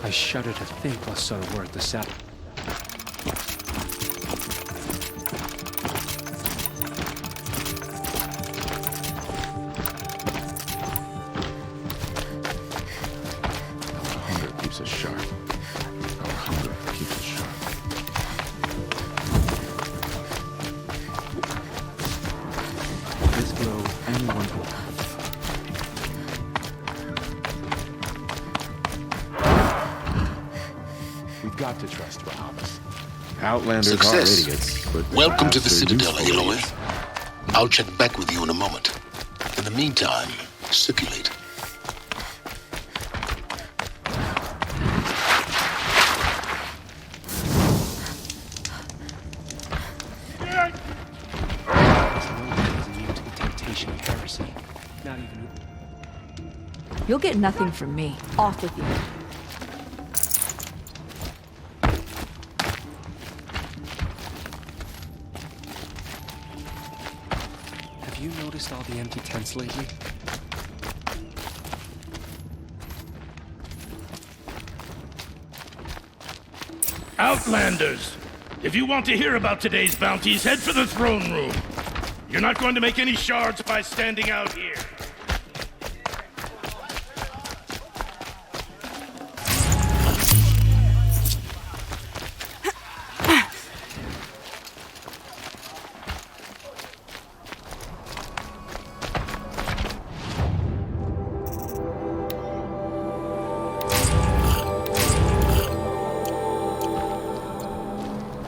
I shudder to think what sort of work the sap. Our hunger keeps us sharp. Our hunger keeps us sharp. This glow, anyone who... We've got to trust Bahamas. Outlanders Success. are idiots, but Welcome to the perhaps they're Citadel, useful Aloy. idiots. I'll check back with you in a moment. In the meantime, circulate. Not even... You'll get nothing from me. Off with you. Have you noticed all the empty tents lately? Outlanders! If you want to hear about today's bounties, head for the throne room. You're not going to make any shards by standing out here.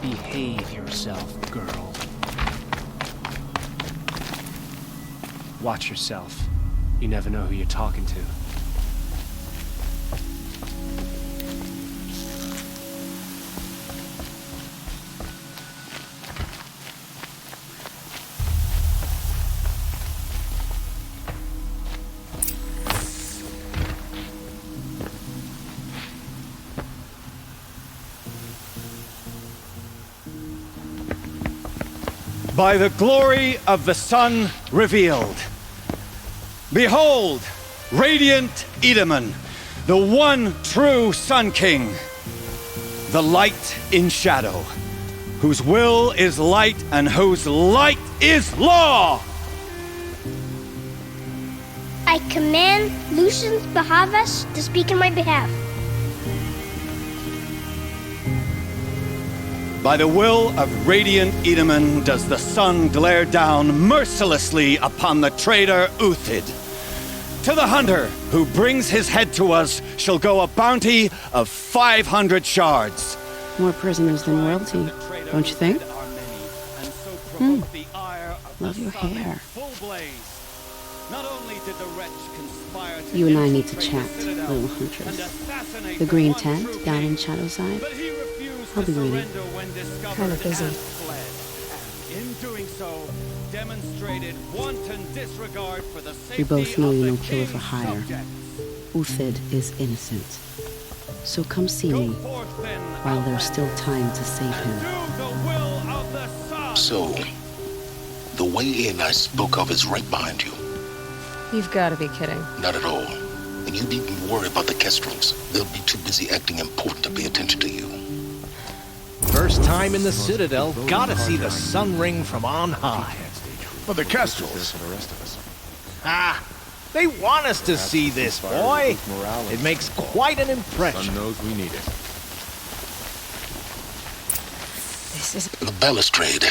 Behave yourself, girl. Watch yourself. You never know who you're talking to. By the glory of the sun revealed. Behold, radiant Edaman, the one true Sun King, the light in shadow, whose will is light and whose light is law! I command Lucius Bahavas to speak in my behalf. By the will of radiant Edaman does the sun glare down mercilessly upon the traitor Uthid. To the hunter who brings his head to us shall go a bounty of 500 shards. More prisoners than royalty, don't you think? Love your hair. You and I need to chat, little huntress. The green tent down in Shadowside. I'll be waiting. Kind of busy. In doing so, demonstrated wanton disregard for the We both know you're no killer king's for hire. subjects. Uthid is innocent. So come see me while there's still time to save him. Do the will of the sun. So, the way in I spoke of is right behind you. You've got to be kidding. Not at all. And you needn't worry about the Kestrels. They'll be too busy acting important to pay attention to you. First time in the Citadel, gotta see the sun ring from on high. But the Kestrels. Ah, they want us to see this, boy. It makes quite an Sun impression. knows we need it. This is... The balustrade.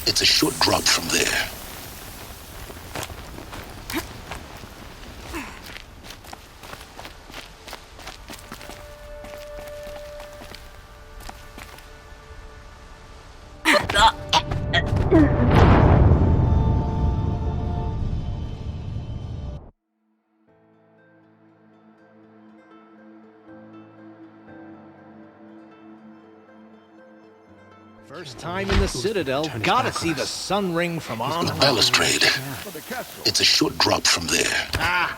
It's a short drop from there. First time in the Citadel, gotta see the sun ring from on The high. balustrade. It's a short drop from there. Ah,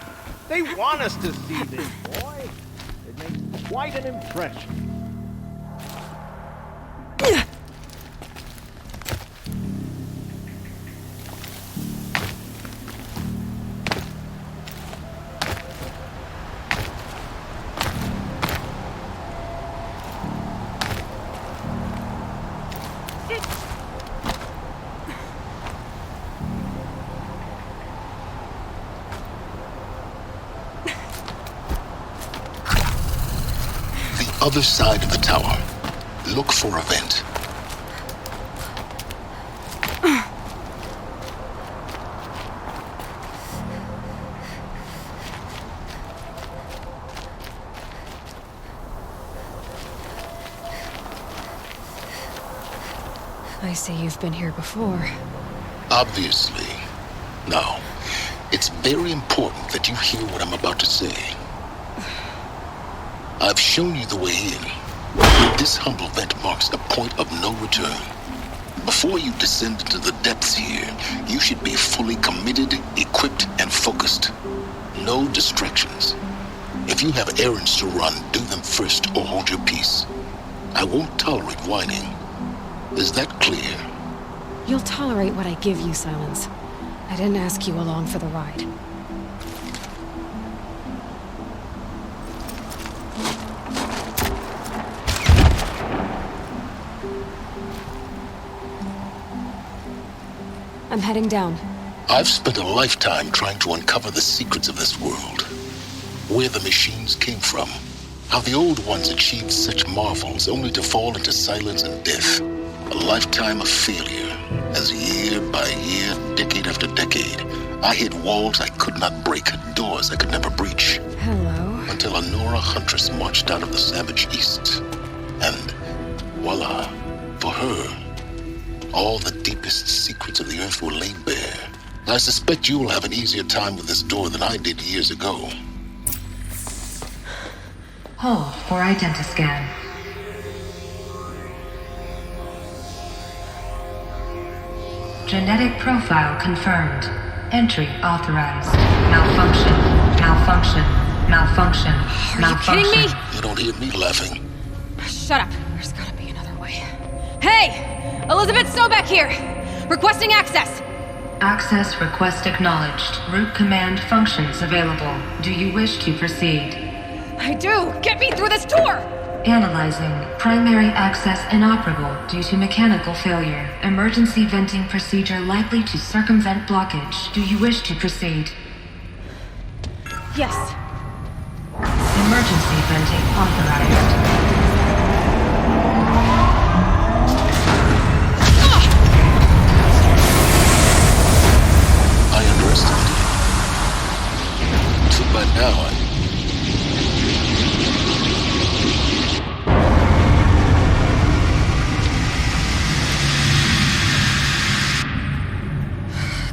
they want us to see this, boy. It makes quite an impression. other side of the tower. Look for a vent. I see you've been here before. Obviously. Now, it's very important that you hear what I'm about to say. I've shown you the way in. This humble vent marks a point of no return. Before you descend into the depths here, you should be fully committed, equipped, and focused. No distractions. If you have errands to run, do them first or hold your peace. I won't tolerate whining. Is that clear? You'll tolerate what I give you, Silence. I didn't ask you along for the ride. I'm heading down. I've spent a lifetime trying to uncover the secrets of this world. Where the machines came from. How the old ones achieved such marvels only to fall into silence and death. A lifetime of failure, as year by year, decade after decade, I hit walls I could not break, doors I could never breach. Hello. Until a Nora huntress marched out of the savage east. And voila, for her, all the deepest secrets of the earth were laid bare. I suspect you will have an easier time with this door than I did years ago. Hold for identiscan. Genetic profile confirmed. Entry authorized. Malfunction. Malfunction. Malfunction. Are Malfunction. you kidding me? You don't hear me laughing. Shut up. There's gotta be another way. Hey! Elizabeth Sobeck here! Requesting access! Access request acknowledged. Root command functions available. Do you wish to proceed? I do! Get me through this tour! Analyzing. Primary access inoperable due to mechanical failure. Emergency venting procedure likely to circumvent blockage. Do you wish to proceed? Yes. Emergency venting authorized. I underestimated it. So by now,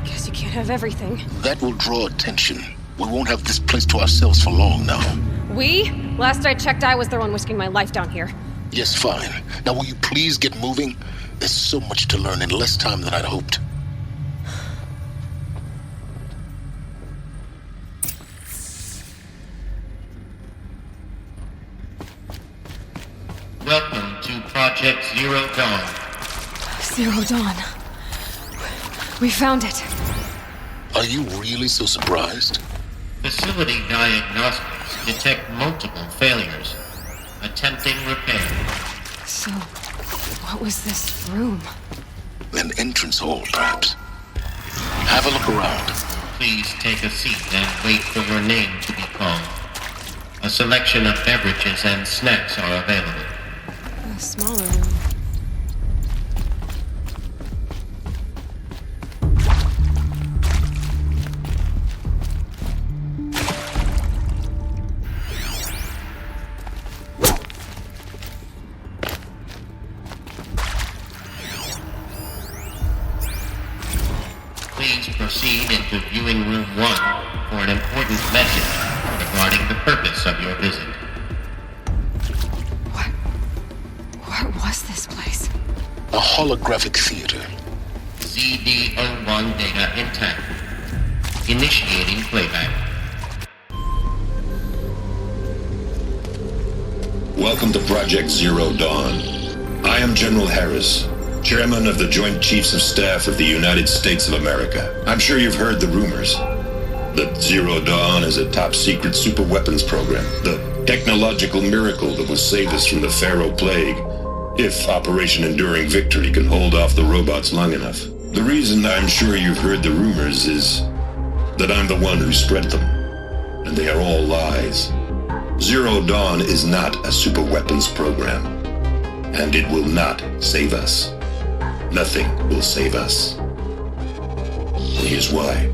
Guess you can't have everything. that will draw attention. We won't have this place to ourselves for long now. We? Last I checked, I was the one risking my life down here. Yes, fine. Now will you please get moving? There's so much to learn in less time than I'd hoped. Welcome to Project Zero Dawn. Zero Dawn. We found it. Are you really so surprised? Facility diagnostics detect multiple failures. Attempting repair. So, what was this room? An entrance hall, perhaps. Have a look around. Please take a seat and wait for your name to be called. A selection of beverages and snacks are available. A smaller room. Please proceed into viewing room 1 for an important message regarding the purpose of your visit. What was this place? A holographic theater. ZD-01 data intact. Initiating playback. Welcome to Project Zero Dawn. I am General Harris, Chairman of the Joint Chiefs of Staff of the United States of America. I'm sure you've heard the rumors that Zero Dawn is a top-secret superweapons program, the technological miracle that will save us from the Pharaoh Plague, if Operation Enduring Victory can hold off the robots long enough. The reason I'm sure you've heard the rumors is that I'm the one who spread them, and they are all lies. Zero Dawn is not a superweapons program, and it will not save us. Nothing will save us. And here's why.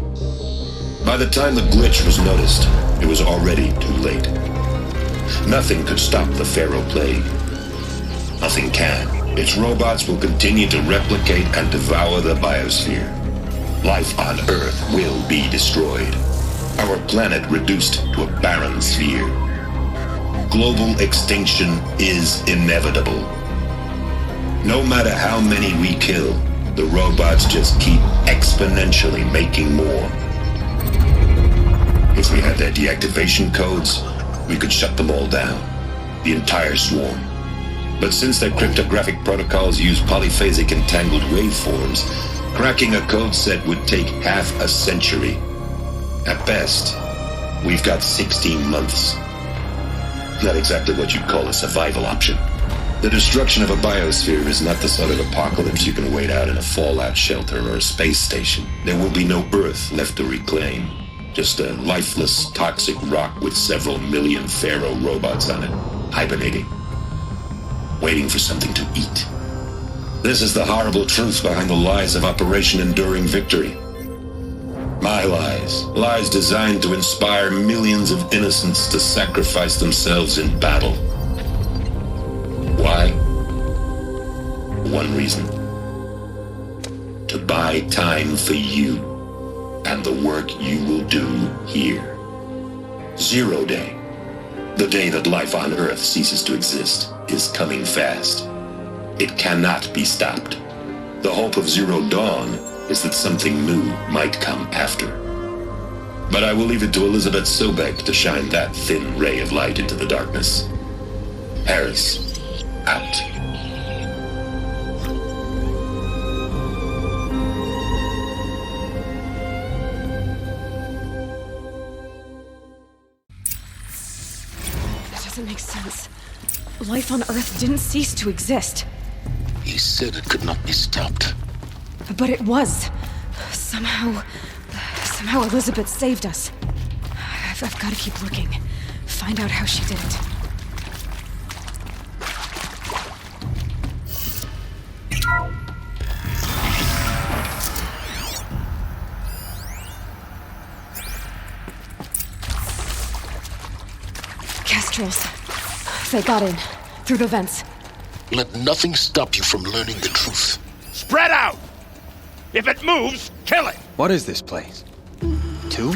By the time the glitch was noticed, it was already too late. Nothing could stop the Pharaoh Plague. Nothing can. Its robots will continue to replicate and devour the biosphere. Life on Earth will be destroyed. Our planet reduced to a barren sphere. Global extinction is inevitable. No matter how many we kill, the robots just keep exponentially making more. If we had their deactivation codes, we could shut them all down. The entire swarm. But since their cryptographic protocols use polyphasic entangled waveforms, cracking a code set would take half a century. At best, we've got 16 months. Not exactly what you'd call a survival option. The destruction of a biosphere is not the sort of apocalypse you can wait out in a fallout shelter or a space station. There will be no Earth left to reclaim. Just a lifeless, toxic rock with several million Pharaoh robots on it, hibernating, waiting for something to eat. This is the horrible truth behind the lies of Operation Enduring Victory. My lies. Lies designed to inspire millions of innocents to sacrifice themselves in battle. Why? One reason. To buy time for you and the work you will do here. Zero Day. The day that life on Earth ceases to exist is coming fast. It cannot be stopped. The hope of Zero Dawn is that something new might come after. But I will leave it to Elizabeth Sobek to shine that thin ray of light into the darkness. Harris, out. That doesn't make sense. Life on Earth didn't cease to exist. He said it could not be stopped. But it was. Somehow Elizabeth saved us. I've got to keep looking. Find out how she did it. Kestrels. They got in. Through the vents. Let nothing stop you from learning the truth. Spread out! If it moves, kill it! What is this place? 2?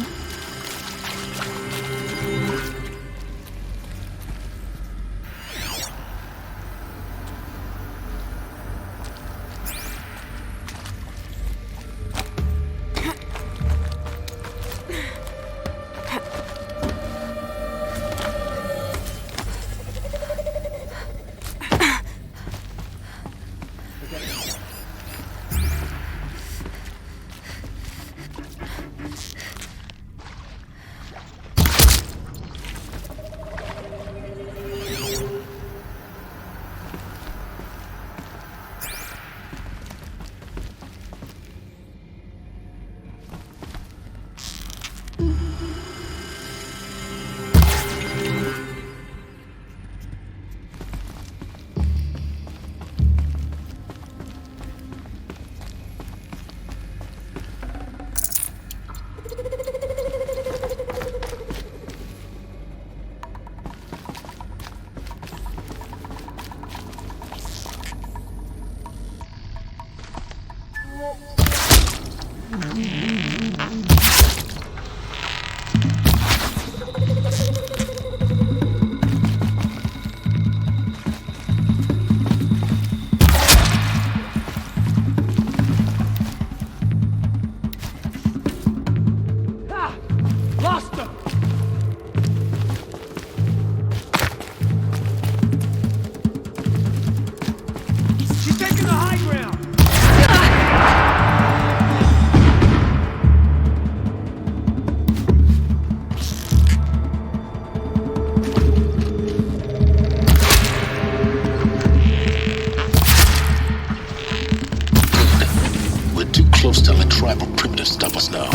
Close to let tribal primitives stop us now.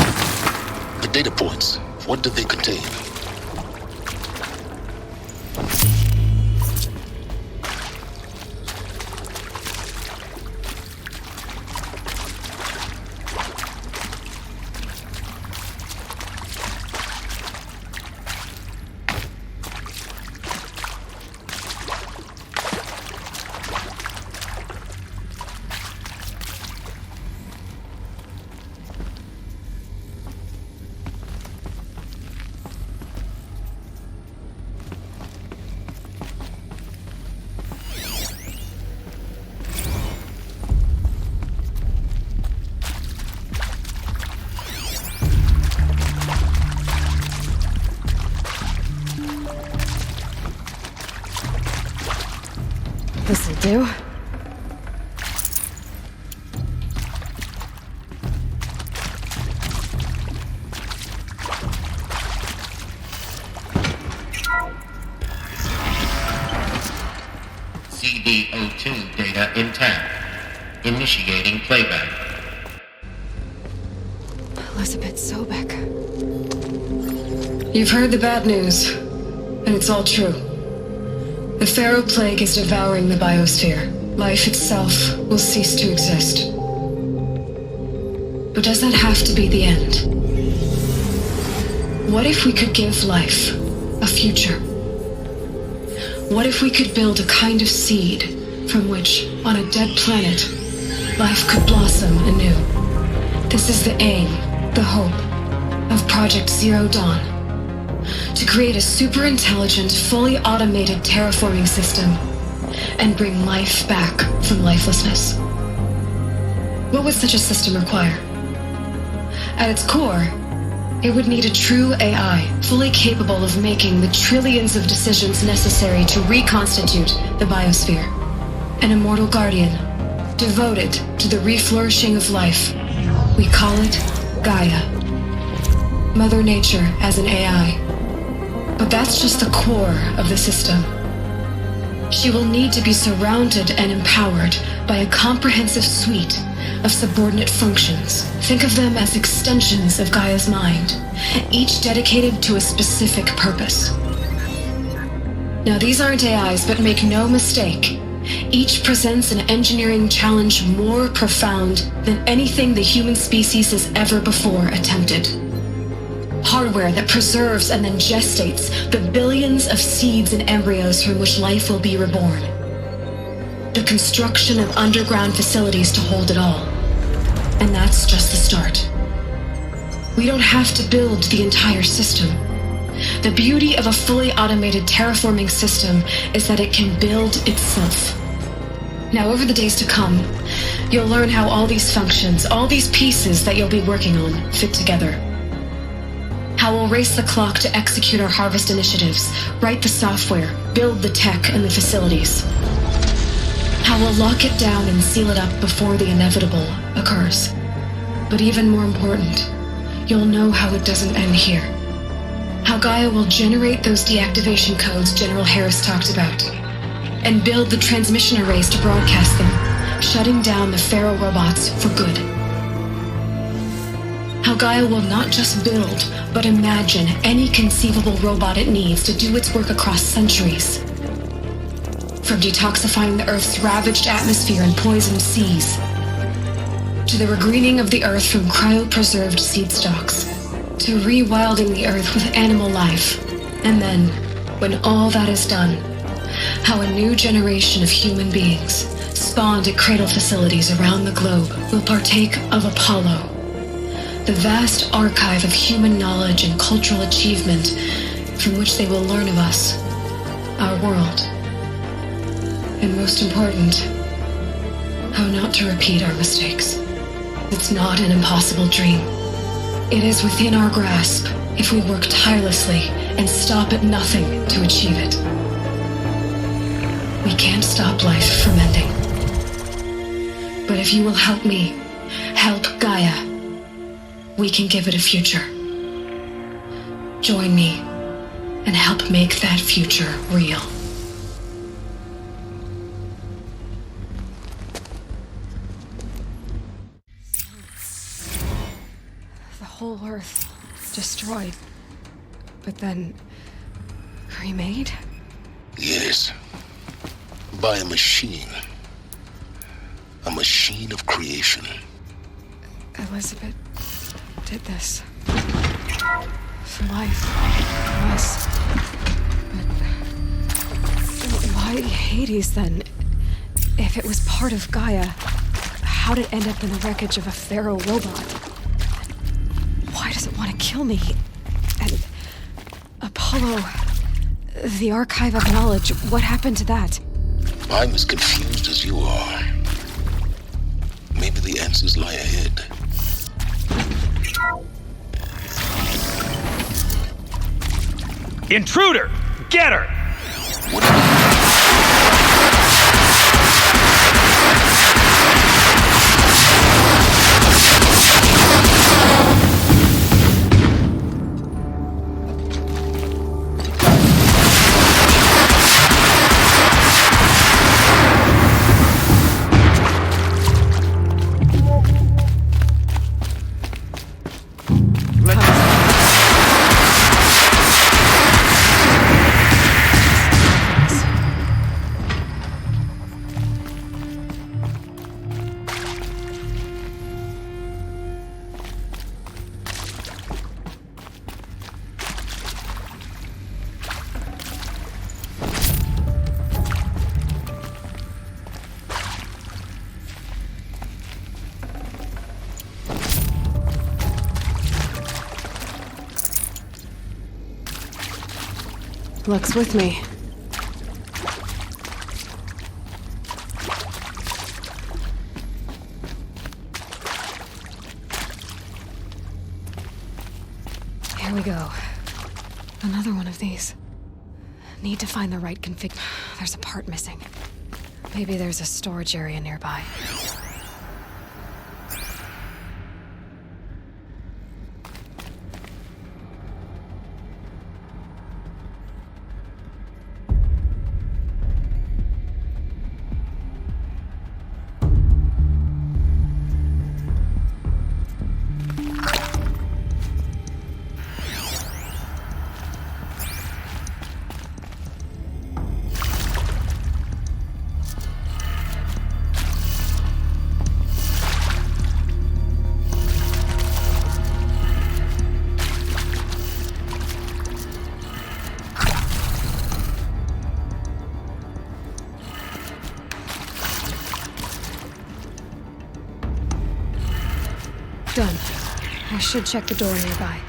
The data points, what do they contain? do. CD02 data intact. Initiating playback. Elizabeth Sobek. You've heard the bad news, and it's all true. The Pharaoh Plague is devouring the biosphere. Life itself will cease to exist. But does that have to be the end? What if we could give life a future? What if we could build a kind of seed from which, on a dead planet, life could blossom anew? This is the aim, the hope, of Project Zero Dawn. To create a super-intelligent, fully automated terraforming system and bring life back from lifelessness. What would such a system require? At its core, it would need a true AI, fully capable of making the trillions of decisions necessary to reconstitute the biosphere. An immortal guardian, devoted to the reflourishing of life. We call it Gaia. Mother Nature as an AI. But that's just the core of the system. She will need to be surrounded and empowered by a comprehensive suite of subordinate functions. Think of them as extensions of Gaia's mind, each dedicated to a specific purpose. Now, these aren't AIs, but make no mistake, each presents an engineering challenge more profound than anything the human species has ever before attempted. Hardware that preserves and then gestates the billions of seeds and embryos from which life will be reborn. The construction of underground facilities to hold it all. And that's just the start. We don't have to build the entire system. The beauty of a fully automated terraforming system is that it can build itself. Now, over the days to come, you'll learn how all these functions, all these pieces that you'll be working on, fit together. How we'll race the clock to execute our harvest initiatives, write the software, build the tech and the facilities. How we'll lock it down and seal it up before the inevitable occurs. But even more important, you'll know how it doesn't end here. How Gaia will generate those deactivation codes General Harris talked about, and build the transmission arrays to broadcast them, shutting down the Pharaoh robots for good. How Gaia will not just build, but imagine any conceivable robot it needs to do its work across centuries. From detoxifying the Earth's ravaged atmosphere and poisoned seas, to the regreening of the Earth from cryopreserved seed stalks, to rewilding the Earth with animal life. And then, when all that is done, how a new generation of human beings, spawned at cradle facilities around the globe, will partake of Apollo, the vast archive of human knowledge and cultural achievement from which they will learn of us, our world. And most important, how not to repeat our mistakes. It's not an impossible dream. It is within our grasp if we work tirelessly and stop at nothing to achieve it. We can't stop life from ending. But if you will help me, help Gaia, we can give it a future. Join me and help make that future real. The whole Earth destroyed, but then remade? Yes. By a machine. A machine of creation. Elizabeth did this. For life. For us. But why Hades then? If it was part of Gaia, how'd it end up in the wreckage of a Pharaoh robot? Why does it want to kill me? And Apollo, the archive of knowledge, what happened to that? I'm as confused as you are. Maybe the answers lie ahead. Intruder! Get her! What Luck's with me. Here we go. Another one of these. Need to find the right config. There's a part missing. Maybe there's a storage area nearby. Done. I should check the door nearby.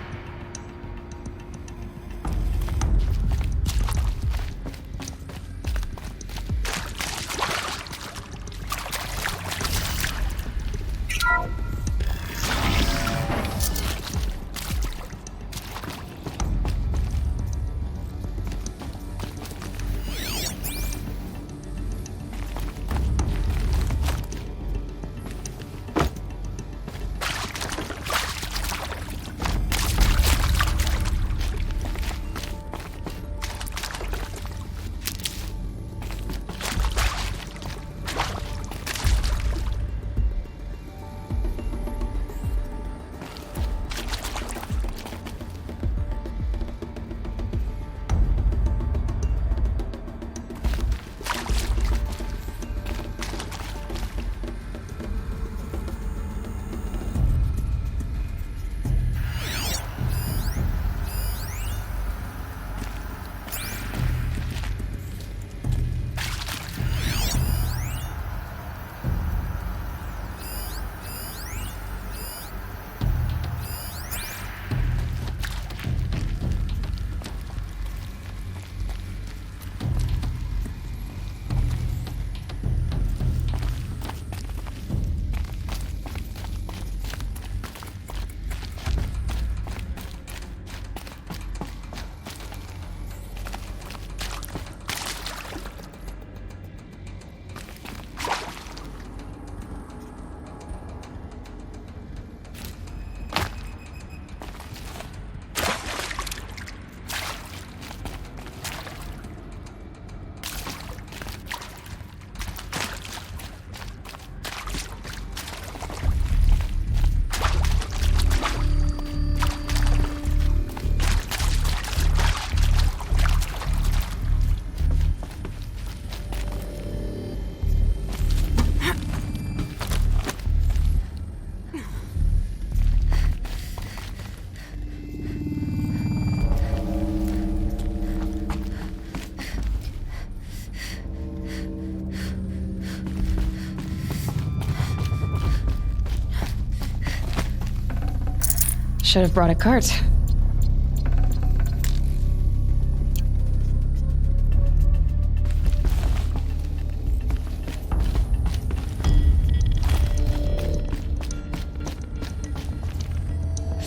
Should have brought a cart.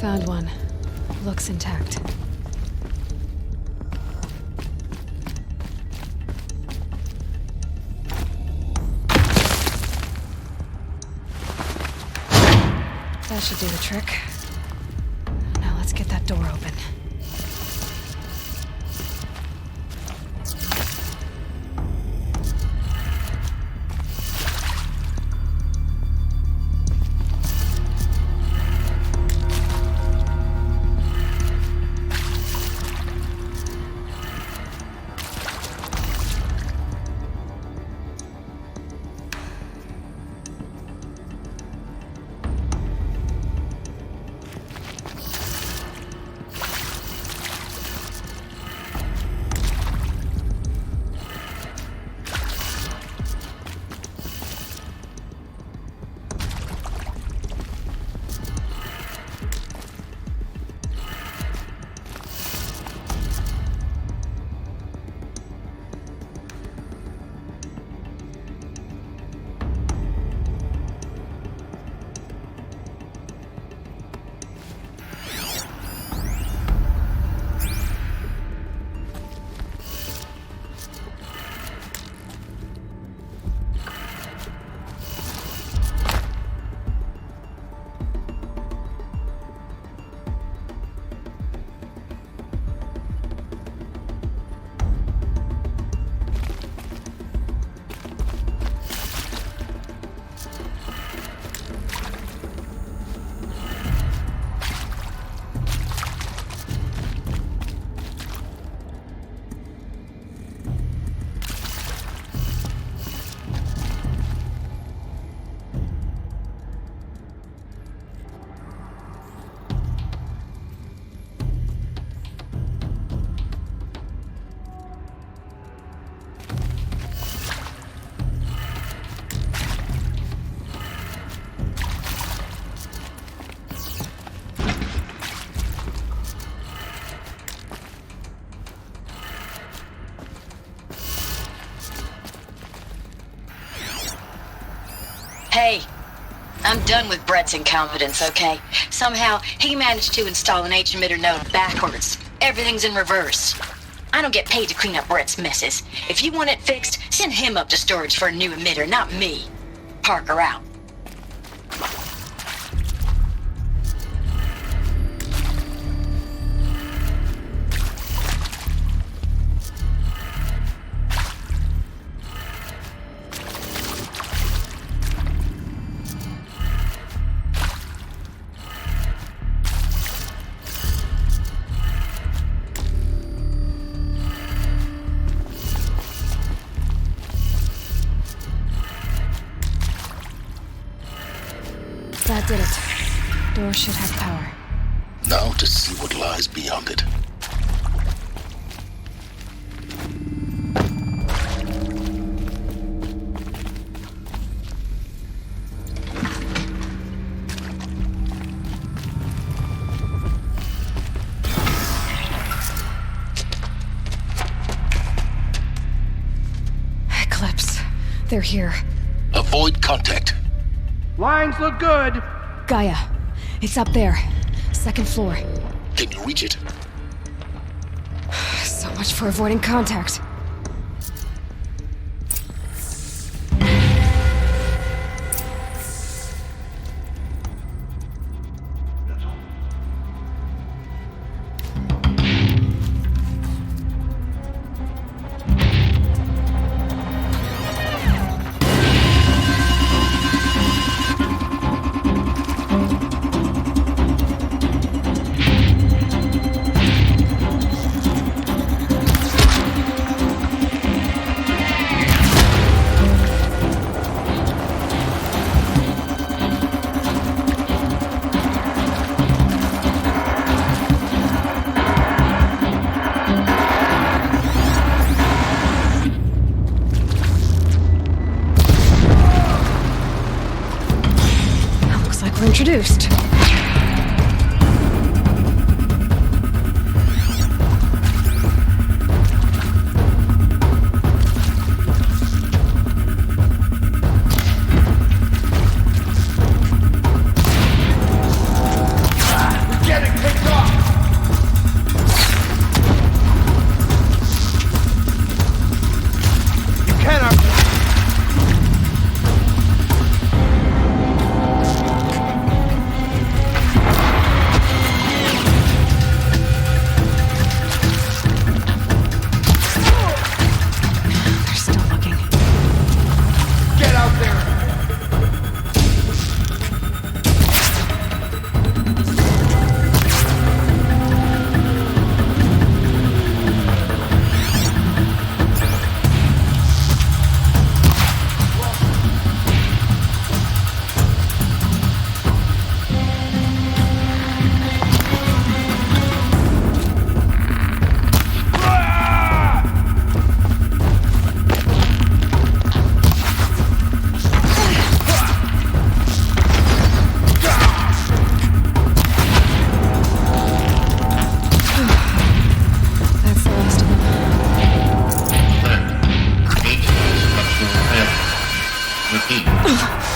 Found one. Looks intact. That should do the trick. Now let's get that door open. I'm done with Brett's incompetence, okay? Somehow, he managed to install an H-emitter node backwards. Everything's in reverse. I don't get paid to clean up Brett's messes. If you want it fixed, send him up to storage for a new emitter, not me. Parker out. That did it. Door should have power. Now to see what lies beyond it. Eclipse. They're here. Avoid contact. Lines look good. Gaia. It's up there. Second floor. Can you reach it? So much for avoiding contact. We're introduced.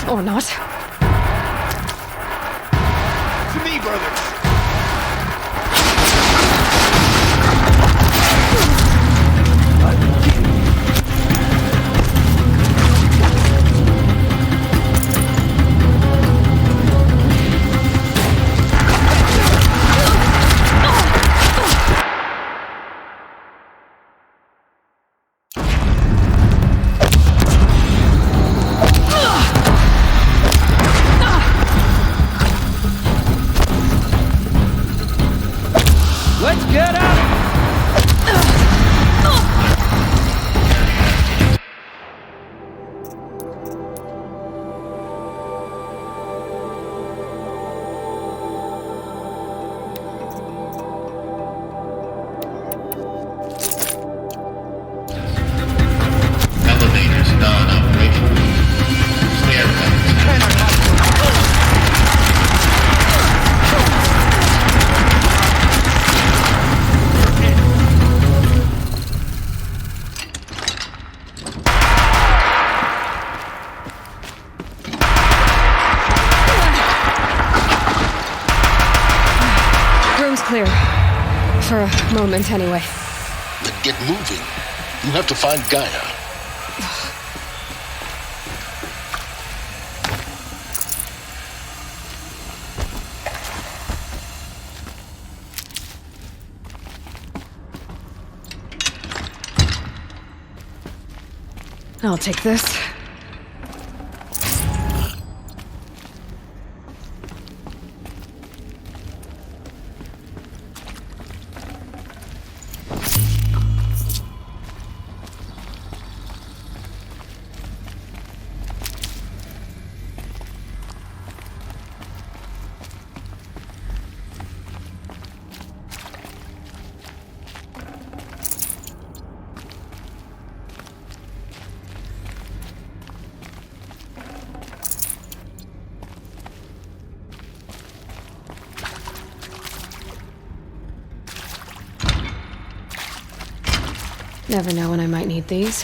Or not. To me, brother. Let's get out! Elevators non-operational. Stairwells. clear. For a moment, anyway. Then get moving. You have to find Gaia. I'll take this. Never know when I might need these.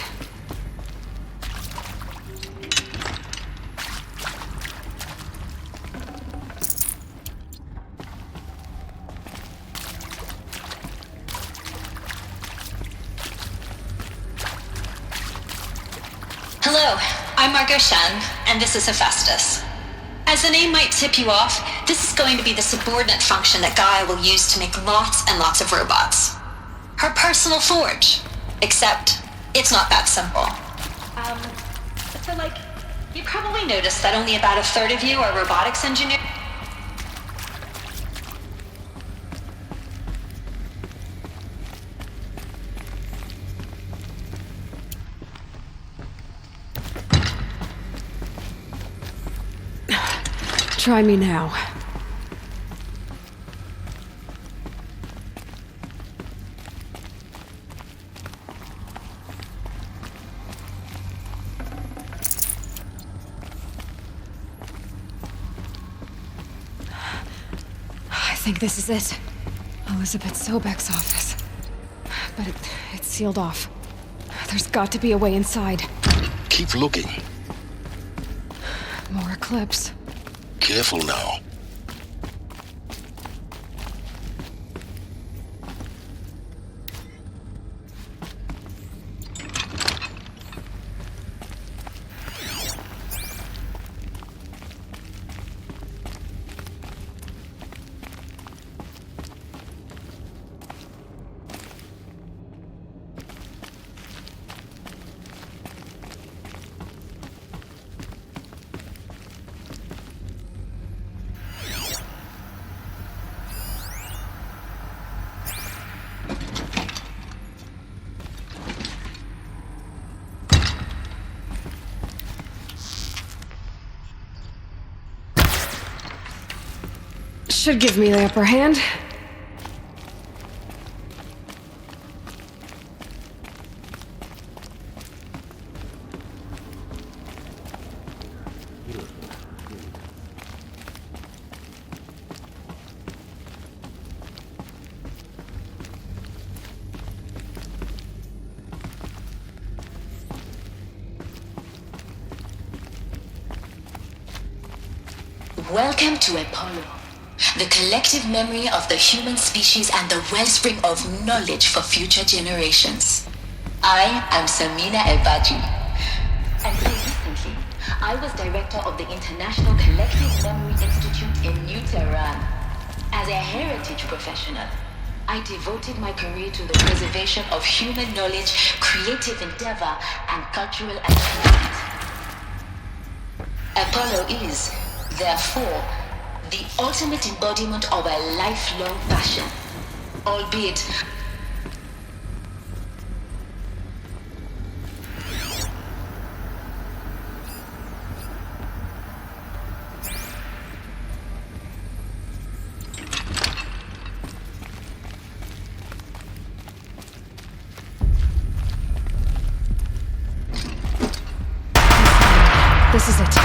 Hello, I'm Margot Shan, and this is Hephaestus. As the name might tip you off, this is going to be the subordinate function that Gaia will use to make lots and lots of robots. Her personal forge. Except, it's not that simple. So you probably noticed that only about a third of you are robotics engineers. Try me now. I think this is it. Elizabeth Sobek's office. But it's sealed off. There's got to be a way inside. Keep looking. More Eclipse. Careful now. Should give me the upper hand. Welcome to Apollo, the collective memory of the human species and the wellspring of knowledge for future generations. I am Samina El-Baji. Until recently, I was director of the International Collective Memory Institute in New Tehran. As a heritage professional, I devoted my career to the preservation of human knowledge, creative endeavor, and cultural achievement. Apollo is, therefore, the ultimate embodiment of a lifelong passion, albeit This is it.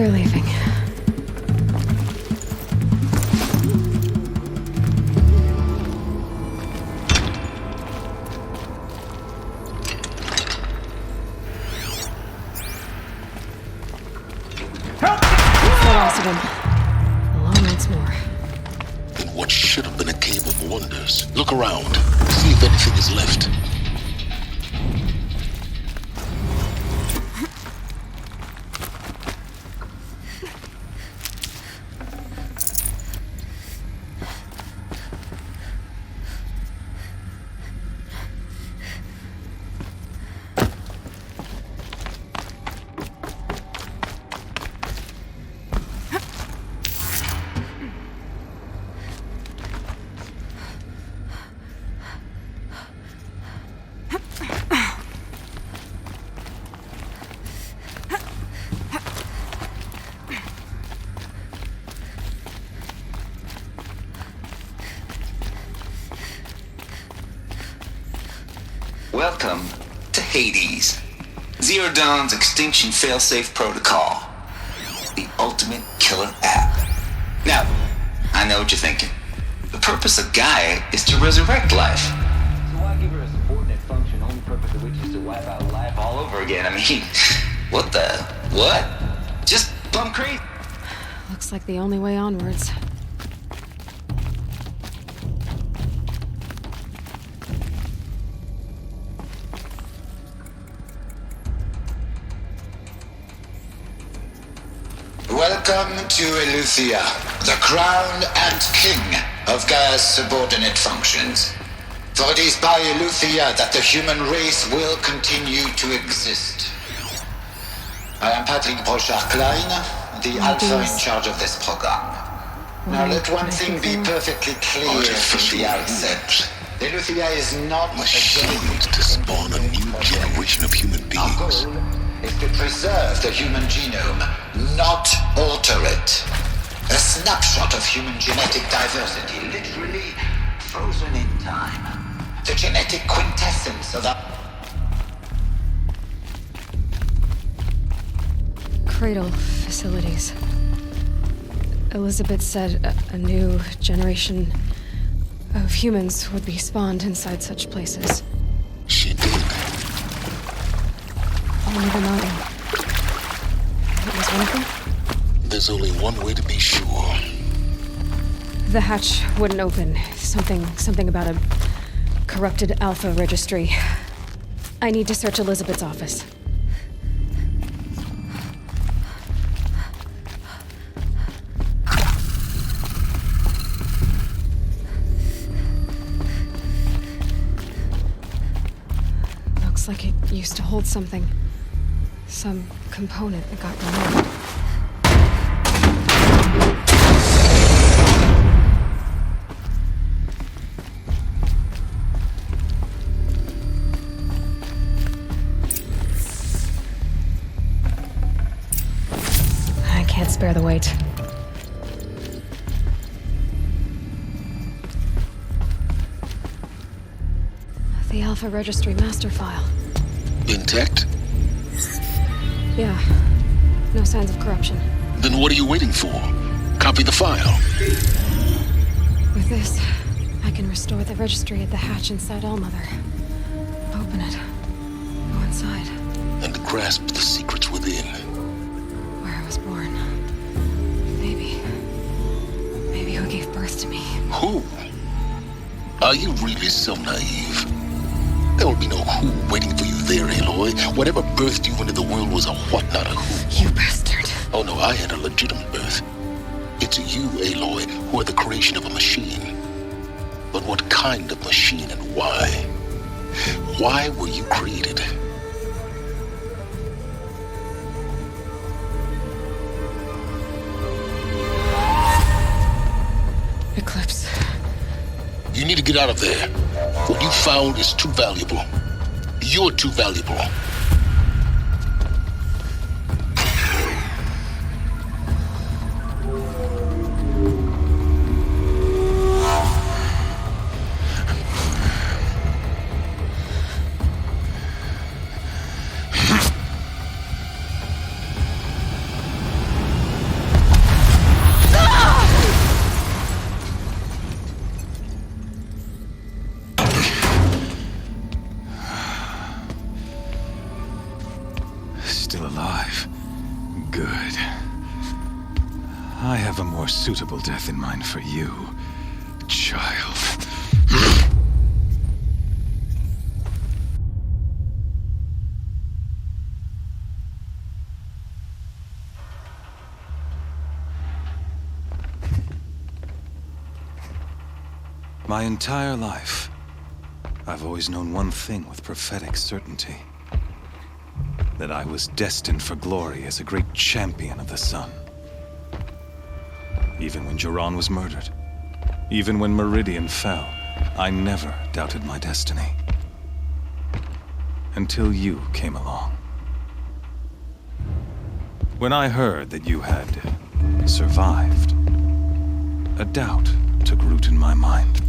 We're leaving. That lost him. Alone once more. In what should have been a cave of wonders. Look around. See if anything is left. Welcome to Hades, Zero Dawn's extinction failsafe protocol, the ultimate killer app. Now, I know what you're thinking. The purpose of Gaia is to resurrect life. So why give her a subordinate function, only purpose of which is to wipe out life all over again? I mean, what the? What? Just plumb crazy. Looks like the only way onwards. Welcome to Eleuthia, the crown and king of Gaia's subordinate functions. For it is by Eleuthia that the human race will continue to exist. I am Patrick Brochard-Klein, the Alpha in charge of this program. Now let one thing be perfectly clear from the outset. Eleuthia is not machines to spawn a new generation of human beings. Our goal is to preserve the human genome, not alter it. A snapshot of human genetic diversity, literally frozen in time. The genetic quintessence of our... Cradle facilities. Elizabeth said a new generation of humans would be spawned inside such places. She did. Only the Nile. It was one of them? There's only one way to be sure. The hatch wouldn't open. Something about a corrupted Alpha registry. I need to search Elizabeth's office. Looks like it used to hold something. Some component that got removed. I can't spare the weight. The Alpha Registry master file. Intact? Yeah. No signs of corruption. Then what are you waiting for? Copy the file. With this, I can restore the registry at the hatch inside Allmother. Open it. Go inside. And grasp the secrets within. Where I was born. Maybe who gave birth to me. Who? Are you really so naive? There will be no who waiting for you there, Aloy. Whatever birthed you into the world was a what, not a who. You bastard. Oh no, I had a legitimate birth. It's you, Aloy, who are the creation of a machine. But what kind of machine and why? Why were you created? Eclipse. You need to get out of there. What you found is too valuable. You're too valuable. I have a more suitable death in mind for you, child. My entire life, I've always known one thing with prophetic certainty. That I was destined for glory as a great champion of the sun. Even when Jiran was murdered, even when Meridian fell, I never doubted my destiny. Until you came along. When I heard that you had survived, a doubt took root in my mind.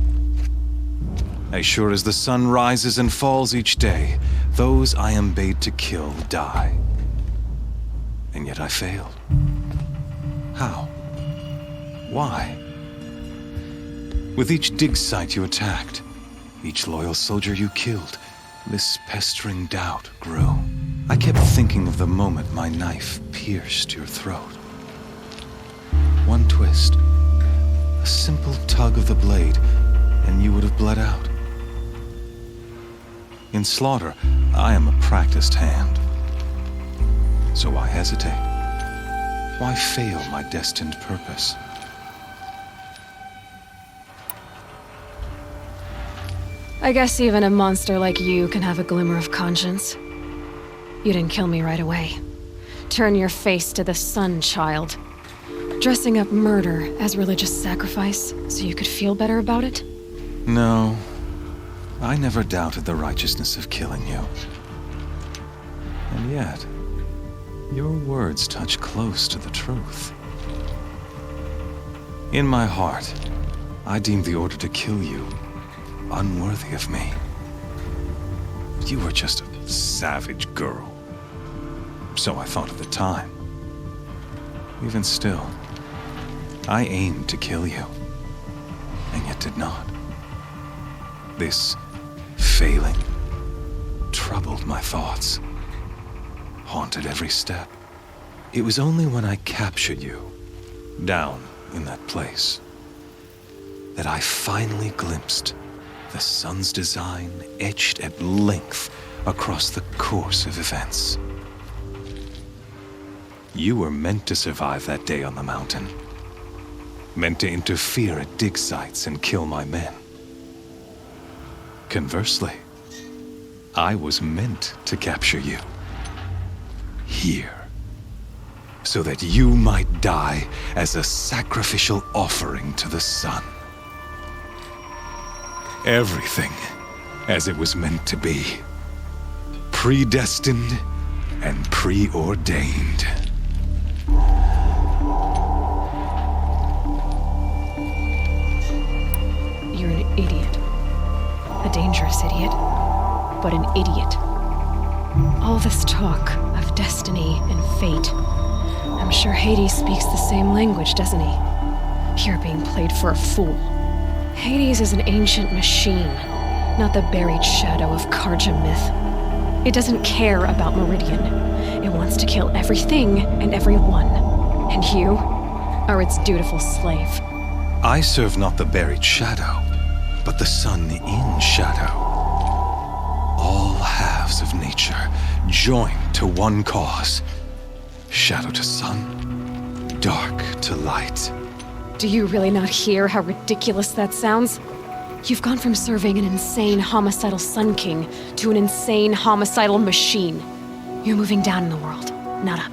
As sure as the sun rises and falls each day, those I am bade to kill die. And yet I failed. How? Why? With each dig site you attacked, each loyal soldier you killed, this pestering doubt grew. I kept thinking of the moment my knife pierced your throat. One twist, a simple tug of the blade, and you would have bled out. In slaughter, I am a practiced hand. So why hesitate? Why fail my destined purpose? I guess even a monster like you can have a glimmer of conscience. You didn't kill me right away. Turn your face to the sun, child. Dressing up murder as religious sacrifice so you could feel better about it? No. I never doubted the righteousness of killing you. And yet, your words touch close to the truth. In my heart, I deemed the order to kill you unworthy of me. You were just a savage girl. So I thought at the time. Even still, I aimed to kill you, and yet did not. This failing troubled my thoughts, haunted every step. It was only when I captured you, down in that place, that I finally glimpsed the sun's design etched at length across the course of events. You were meant to survive that day on the mountain, meant to interfere at dig sites and kill my men. Conversely, I was meant to capture you. Here. So that you might die as a sacrificial offering to the sun. Everything as it was meant to be. Predestined and preordained. You're an idiot. A dangerous idiot, but an idiot. All this talk of destiny and fate. I'm sure Hades speaks the same language, doesn't he? You're being played for a fool. Hades is an ancient machine, not the buried shadow of Karja myth. It doesn't care about Meridian. It wants to kill everything and everyone. And you are its dutiful slave. I serve not the buried shadow, but the sun in shadow. All halves of nature joined to one cause. Shadow to sun, dark to light. Do you really not hear how ridiculous that sounds? You've gone from serving an insane homicidal Sun King to an insane homicidal machine. You're moving down in the world, not up.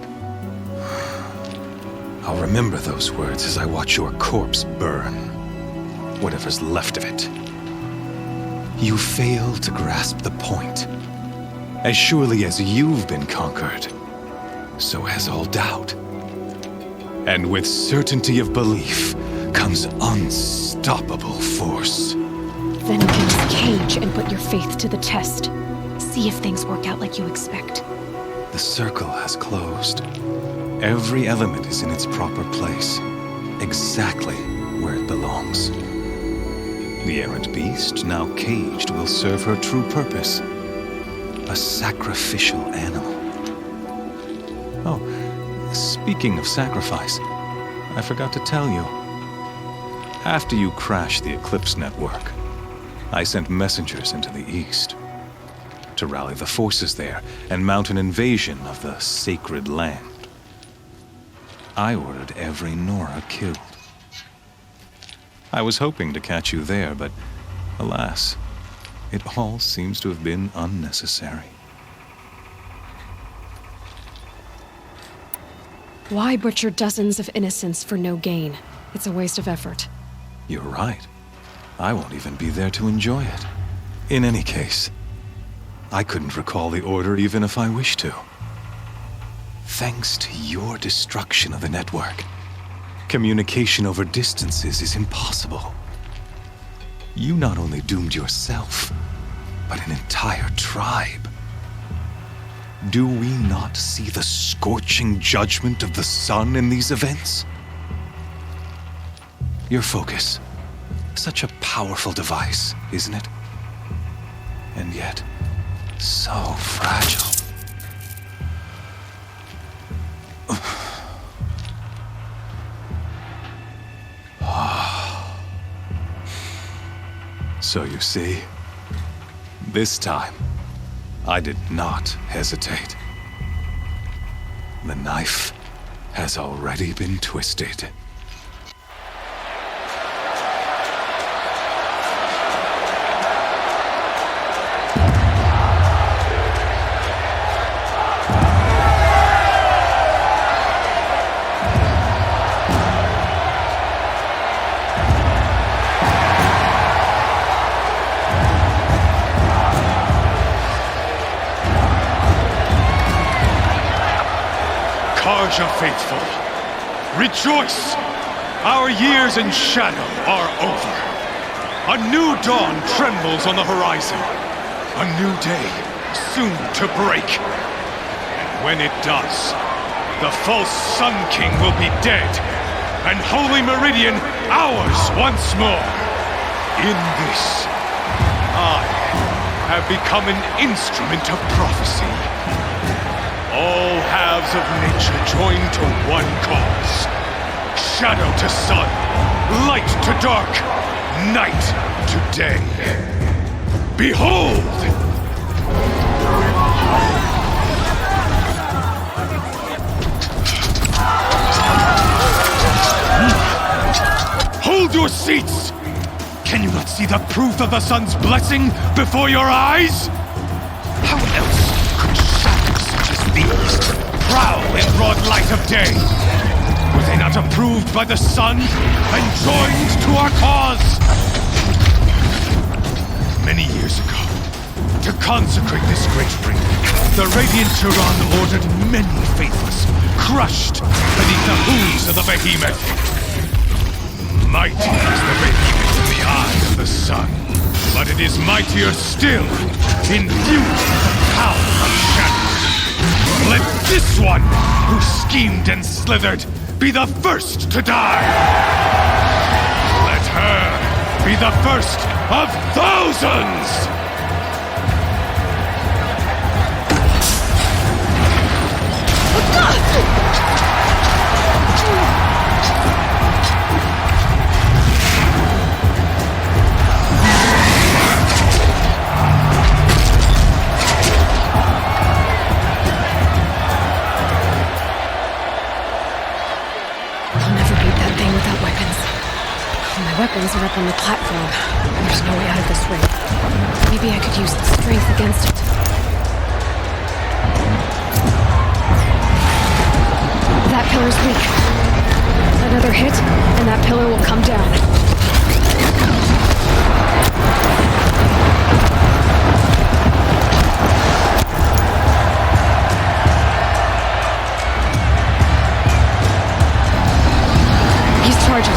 I'll remember those words as I watch your corpse burn. Whatever's left of it. You fail to grasp the point. As surely as you've been conquered, so has all doubt. And with certainty of belief comes unstoppable force. Then you can just cage and put your faith to the test. See if things work out like you expect. The circle has closed. Every element is in its proper place, exactly where it belongs. The errant beast, now caged, will serve her true purpose. A sacrificial animal. Oh, speaking of sacrifice, I forgot to tell you. After you crashed the Eclipse network, I sent messengers into the east to rally the forces there and mount an invasion of the sacred land. I ordered every Nora killed. I was hoping to catch you there, but alas, it all seems to have been unnecessary. Why butcher dozens of innocents for no gain? It's a waste of effort. You're right. I won't even be there to enjoy it. In any case, I couldn't recall the order even if I wished to. Thanks to your destruction of the network, communication over distances is impossible. You not only doomed yourself, but an entire tribe. Do we not see the scorching judgment of the sun in these events? Your focus, such a powerful device, isn't it? And yet, so fragile. So you see, this time, I did not hesitate. The knife has already been twisted. Karja faithful, rejoice! Our years in shadow are over. A new dawn trembles on the horizon. A new day soon to break. And when it does, the false Sun King will be dead, and Holy Meridian ours once more. In this, I have become an instrument of prophecy. All halves of nature join to one cause. Shadow to sun, light to dark, night to day. Behold! Hold your seats! Can you not see the proof of the sun's blessing before your eyes? How else could shadows such as these prowl in broad light of day? Were they not approved by the sun and joined to our cause? Many years ago, to consecrate this great ring, the Radiant Turan ordered many faithless, crushed beneath the hooves of the behemoth. Mighty is the behemoth in the eye of the sun, but it is mightier still, infused with the power of shadow. Let this one, who schemed and slithered, be the first to die! Let her be the first of thousands! Weapons are up on the platform. There's no way out of this ring. Maybe I could use the strength against it. That pillar's weak. Another hit, and that pillar will come down. He's charging.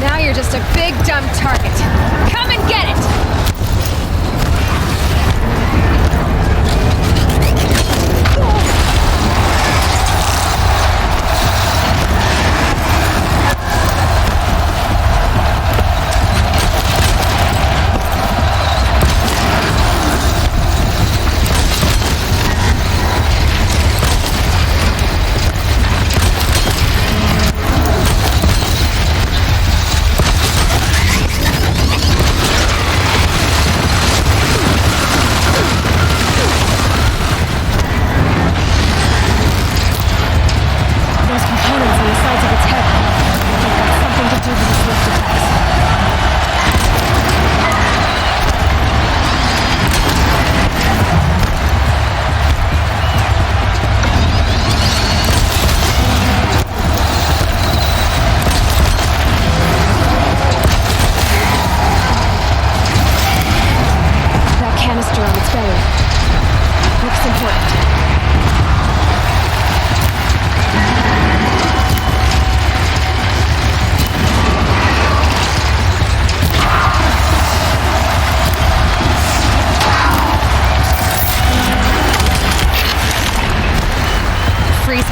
Now you're just a big dumb target. Come and get it!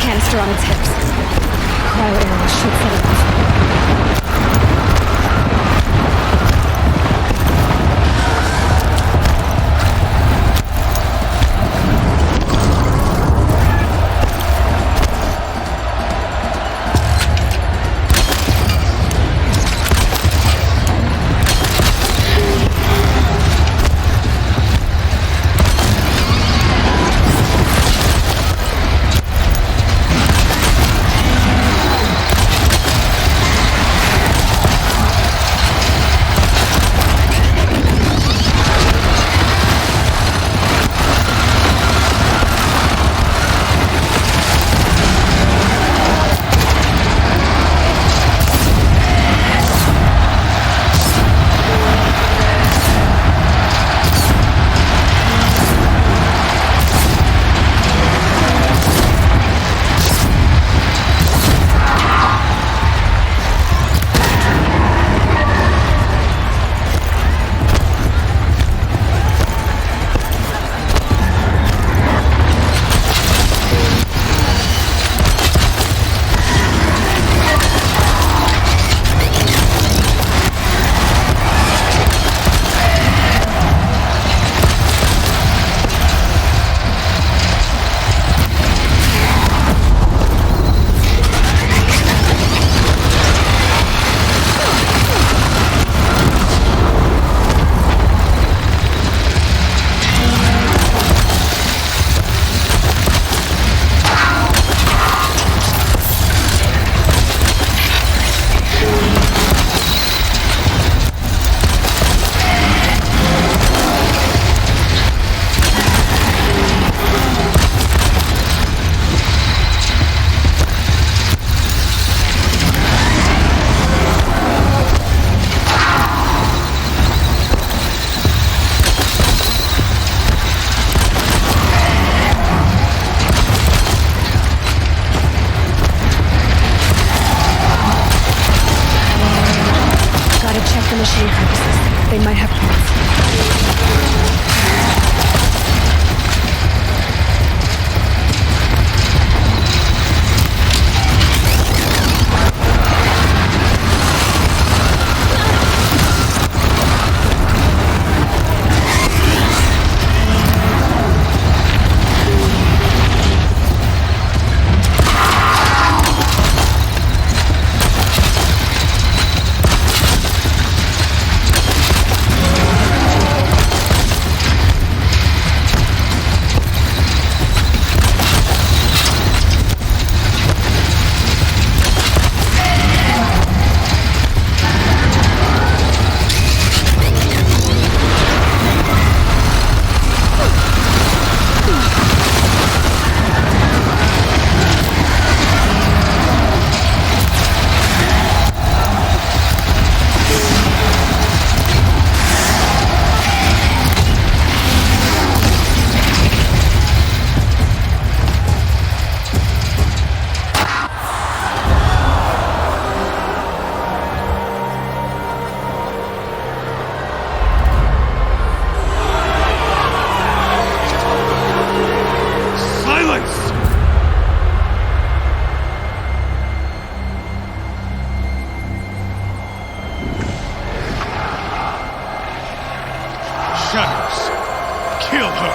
Canister on its hips. Cryo arrow should set it off. They might have points. shadows. Kill her.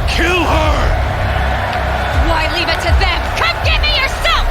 Kill her! Why leave it to them? Come get me yourself!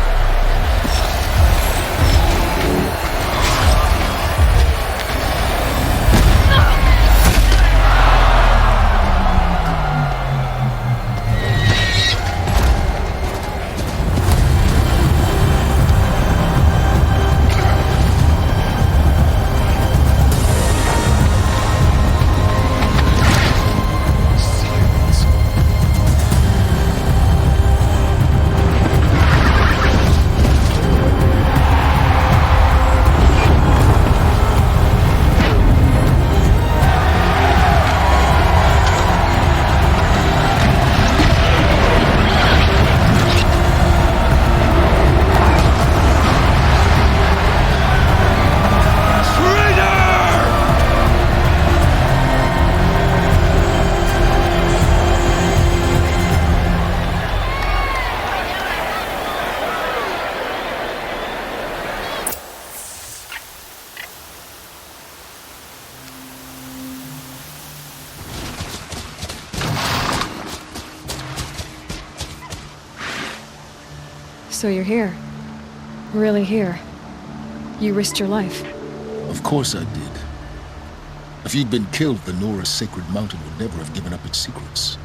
So you're here. Really here. You risked your life. Of course I did. If you'd been killed, the Nora's Sacred Mountain would never have given up its secrets.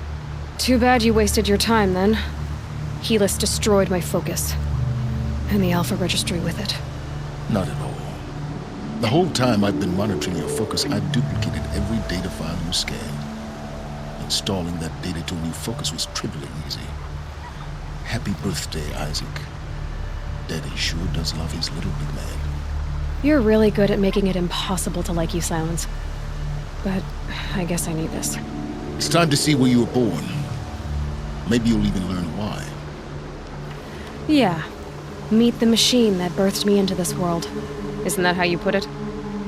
Too bad you wasted your time, then. Helis destroyed my focus. And the Alpha Registry with it. Not at all. The whole time I've been monitoring your focus, I've duplicated every data file you scanned. Installing that data to a new focus was trivially easy. Happy birthday, Isaac. Daddy sure does love his little big man. You're really good at making it impossible to like you, Silence. But I guess I need this. It's time to see where you were born. Maybe you'll even learn why. Yeah. Meet the machine that birthed me into this world. Isn't that how you put it?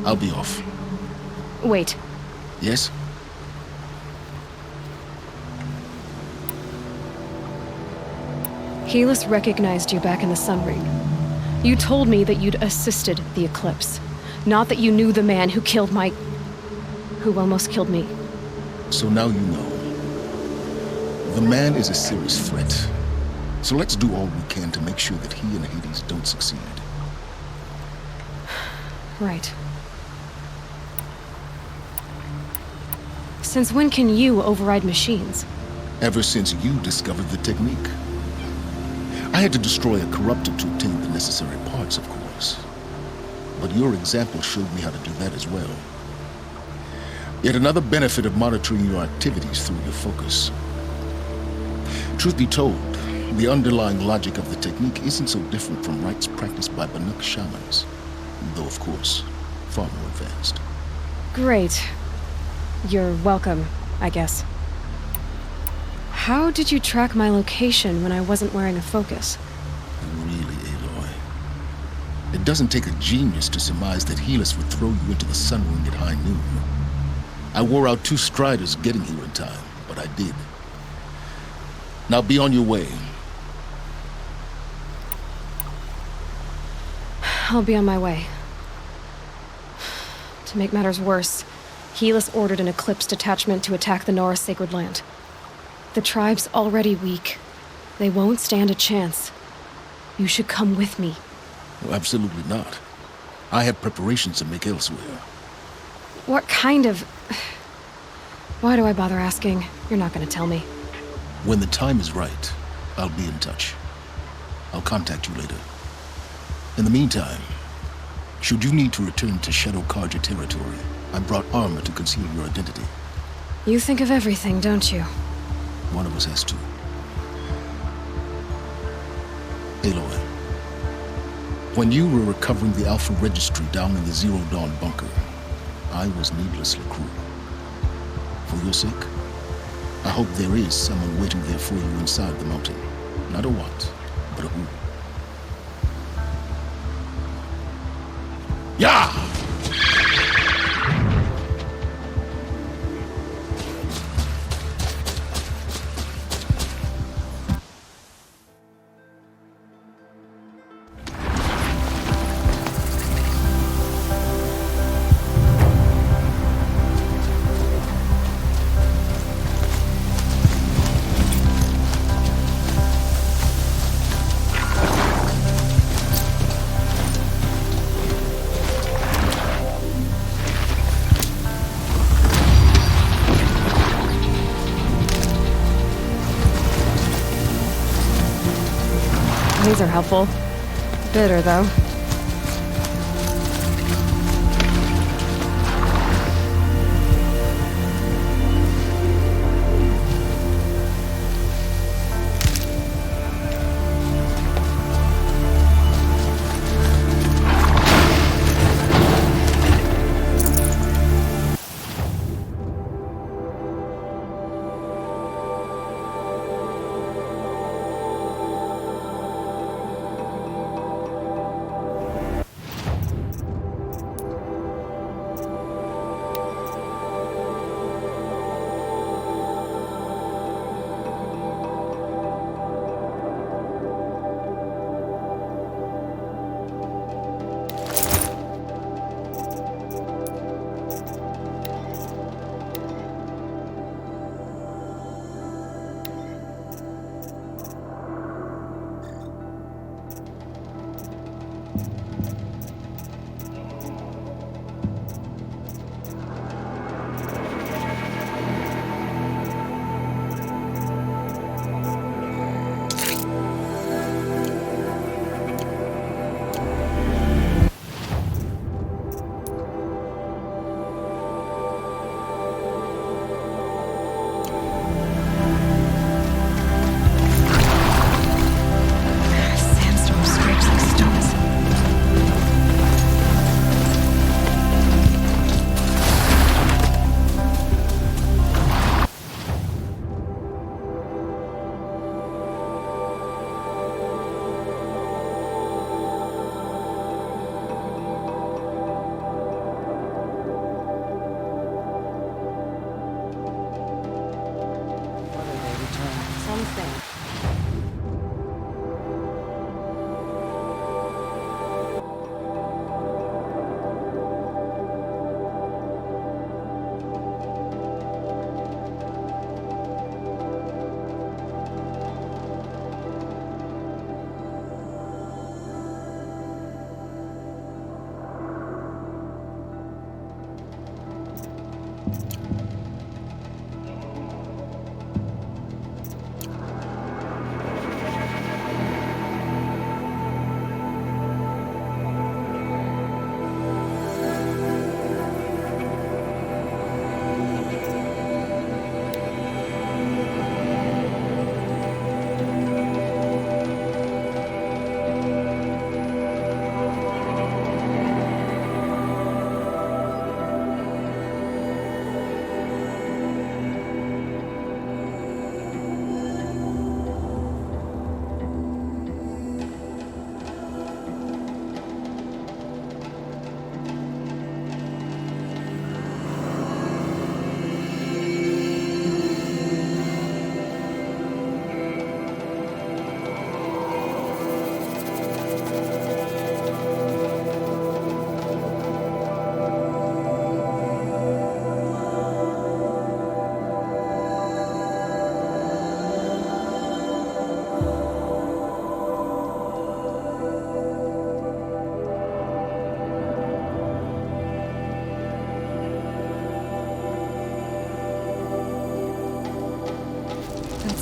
I'll be off. Wait. Yes? Helis recognized you back in the Sun Ring. You told me that you'd assisted the Eclipse. Not that you knew the man who killed my... who almost killed me. So now you know. The man is a serious threat. So let's do all we can to make sure that he and Hades don't succeed. Right. Since when can you override machines? Ever since you discovered the technique. I had to destroy a corruptor to obtain the necessary parts, of course. But your example showed me how to do that as well. Yet another benefit of monitoring your activities through your focus. Truth be told, the underlying logic of the technique isn't so different from rites practiced by Banuk shamans. Though, of course, far more advanced. Great. You're welcome, I guess. How did you track my location when I wasn't wearing a focus? Really, Aloy? It doesn't take a genius to surmise that Helis would throw you into the Sun Ring at high noon. I wore out 2 striders getting here in time, but I did. Now be on your way. I'll be on my way. To make matters worse, Helis ordered an Eclipse detachment to attack the Nora Sacred Land. The tribe's already weak. They won't stand a chance. You should come with me. Well, absolutely not. I have preparations to make elsewhere. What kind of... Why do I bother asking? You're not gonna tell me. When the time is right, I'll be in touch. I'll contact you later. In the meantime, should you need to return to Shadow Karja territory, I brought armor to conceal your identity. You think of everything, don't you? One of us has to. Aloy, when you were recovering the Alpha Registry down in the Zero Dawn bunker, I was needlessly cruel. For your sake, I hope there is someone waiting there for you inside the mountain. Not a what, but a who. Yeah! are helpful. Bitter, though.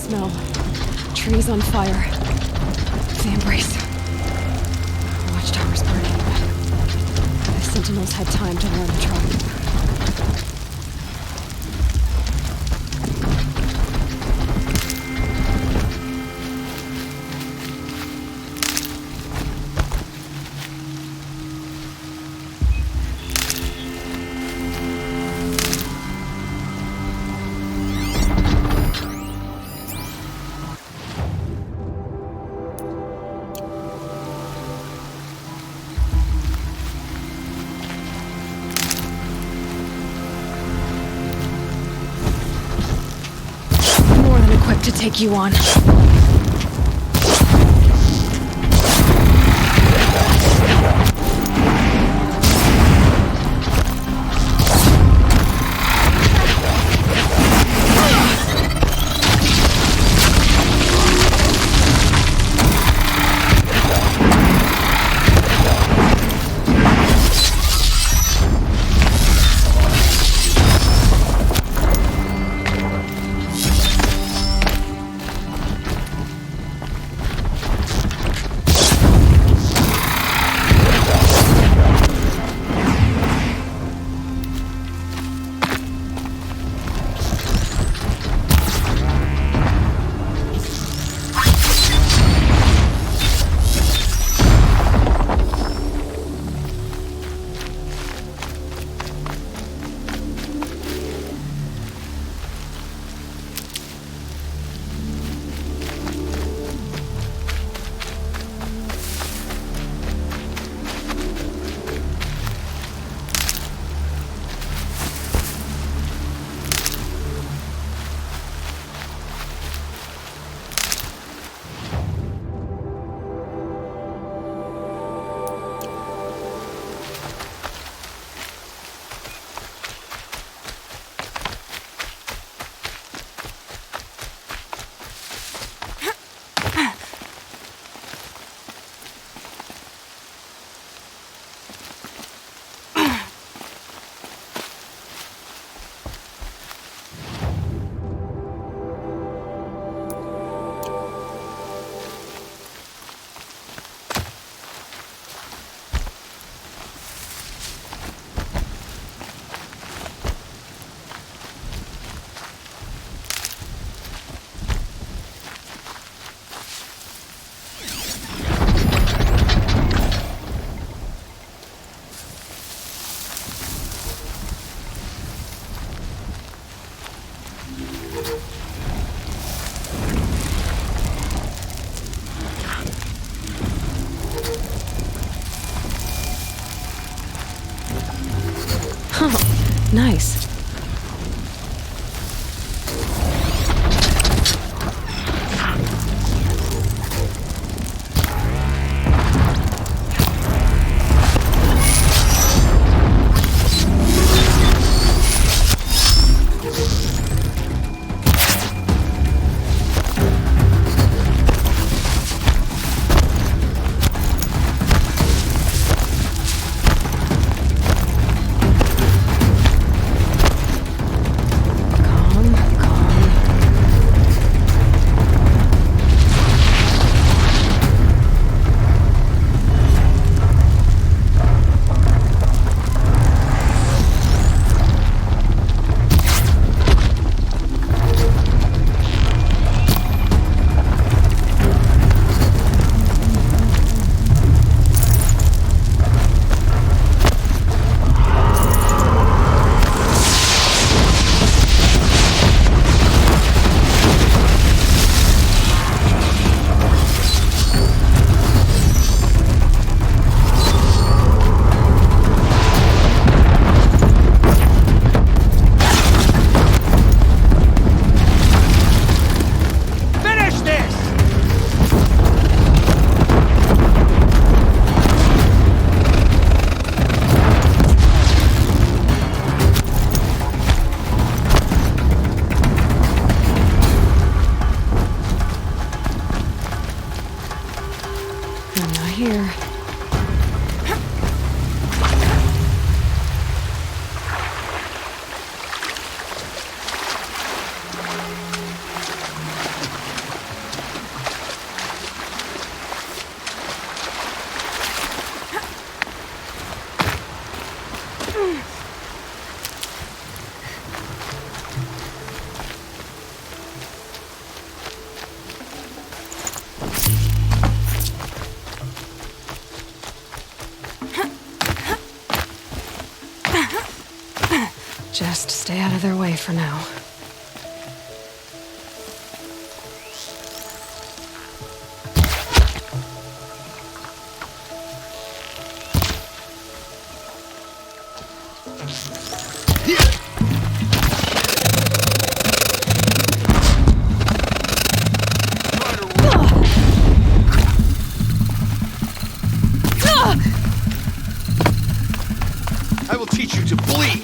Smell. Trees on fire. The Embrace. Watchtower's burning. The Sentinels had time to warn the tribe. To take you on. nice. Here. Just stay out of their way for now. I will teach you to bleed!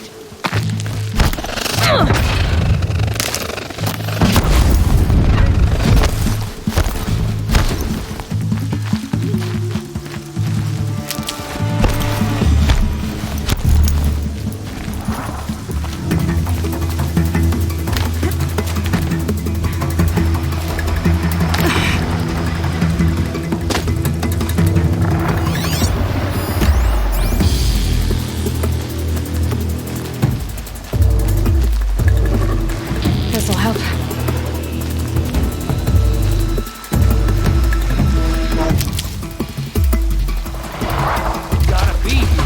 This'll help. Gotta be here.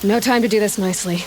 No time to do this nicely.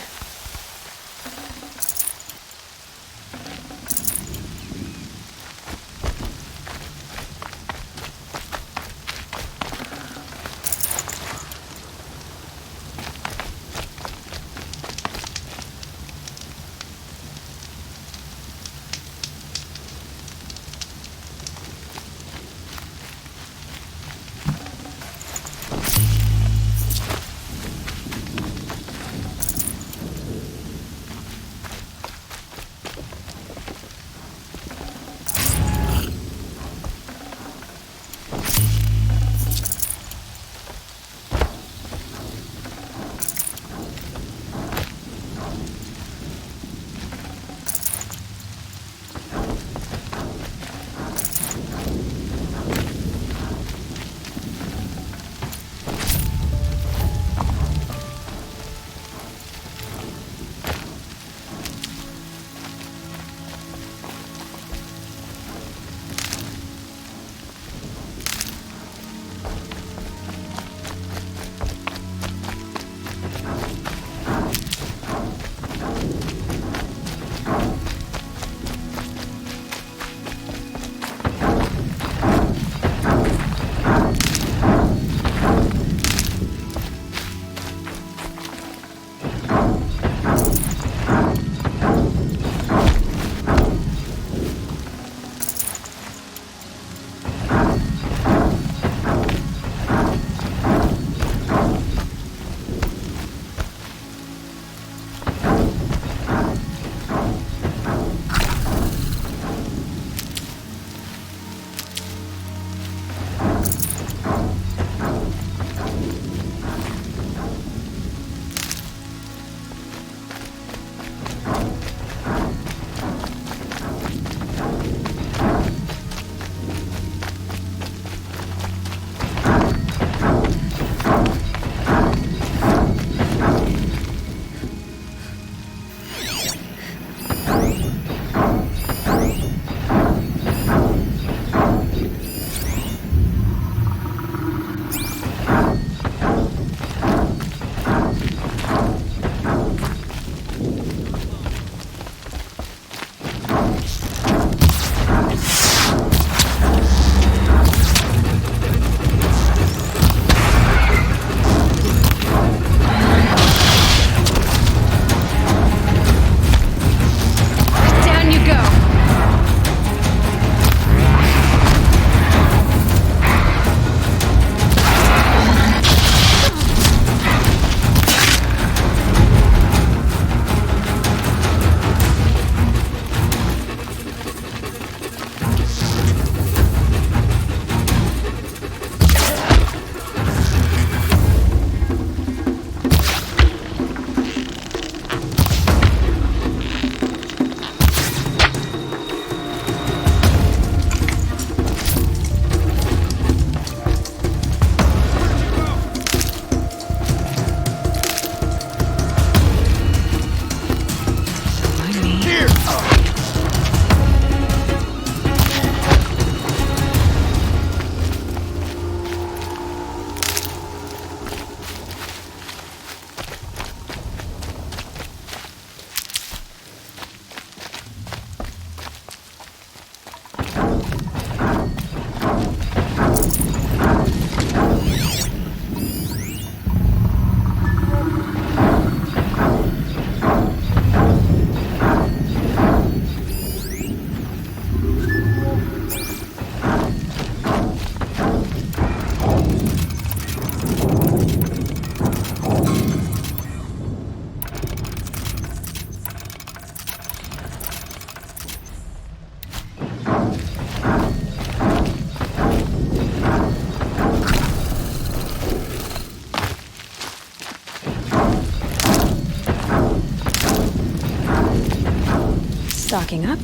Stocking up.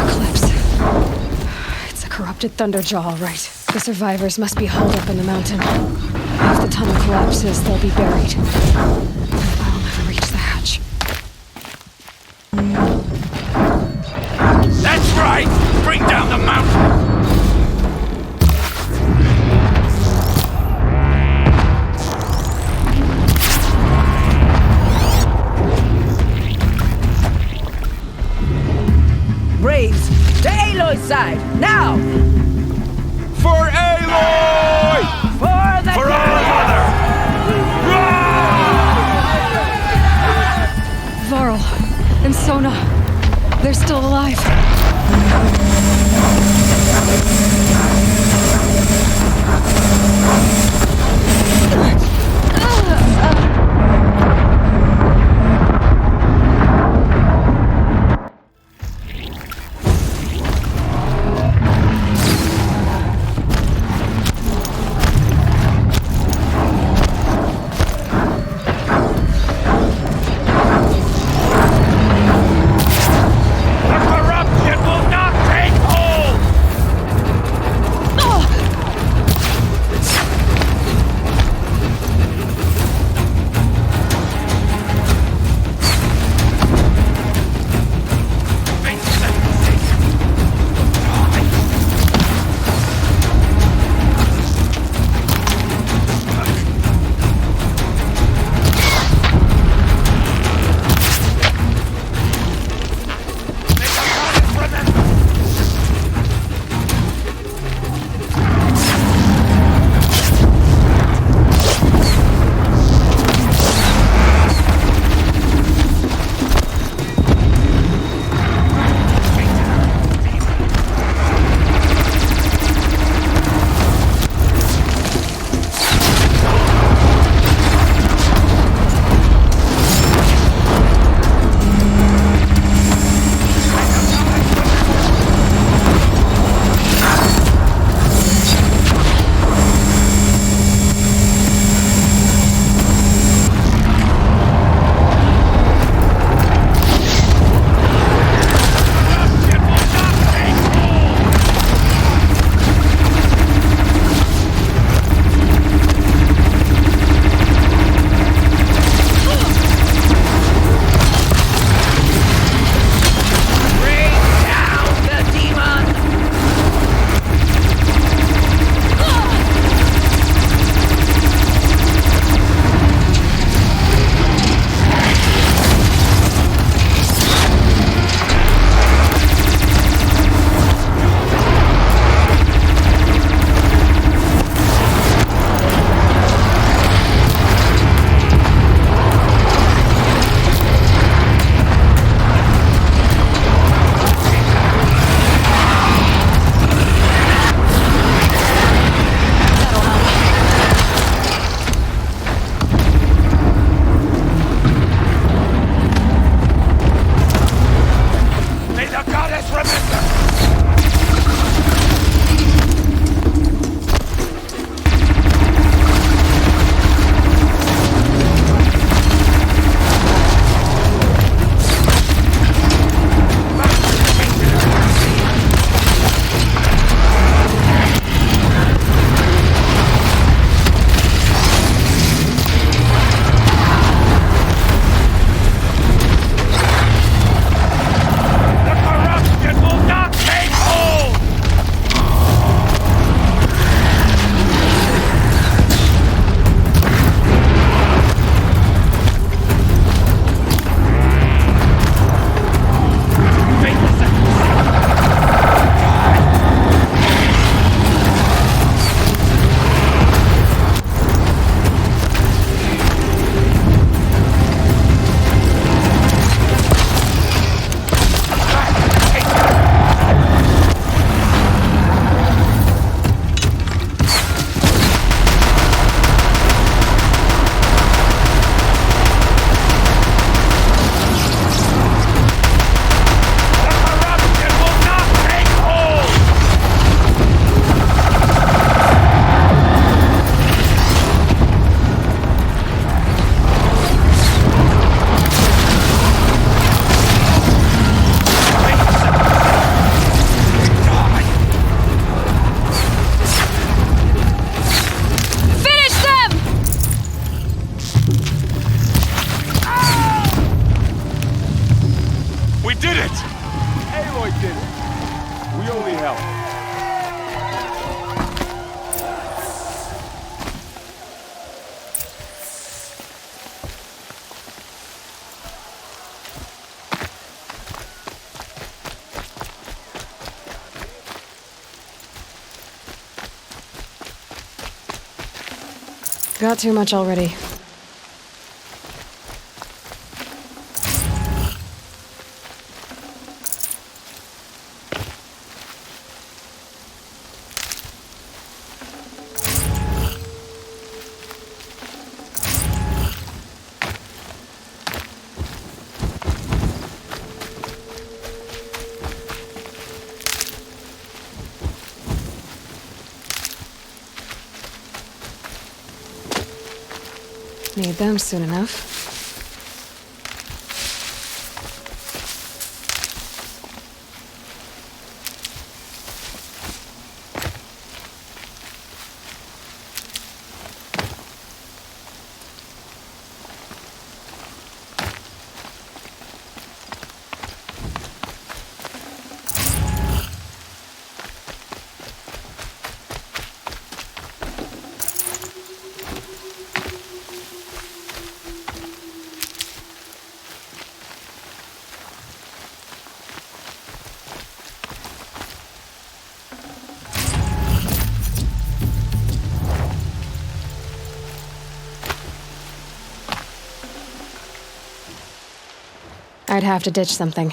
Eclipse. It's a corrupted Thunderjaw, all right. The survivors must be holed up in the mountain. If the tunnel collapses, they'll be buried. I'll never reach the hatch. That's right! Bring down the mountain! side, now! For Aloy! For the For our mother! Varl and Sona, they're still alive. The corrupt got too much already. Need them soon enough. I'd have to ditch something.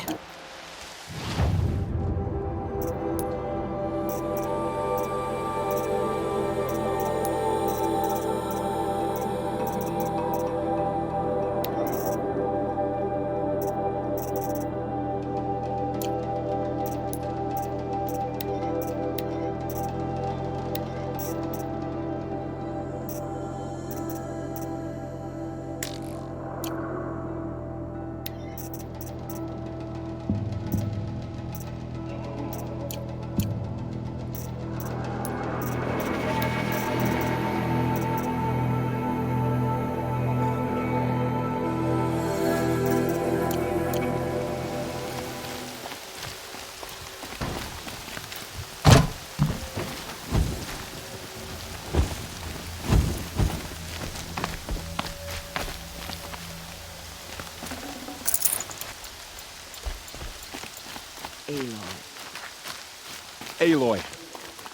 Aloy,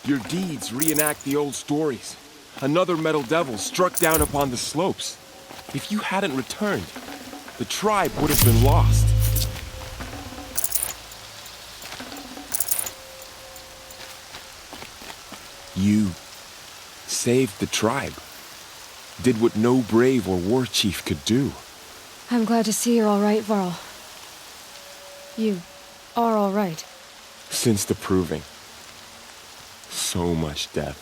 your deeds reenact the old stories. Another metal devil struck down upon the slopes. If you hadn't returned, the tribe would have been lost. You saved the tribe. Did what no brave or war chief could do. I'm glad to see you're all right, Varl. You are all right. Since the proving. So much death.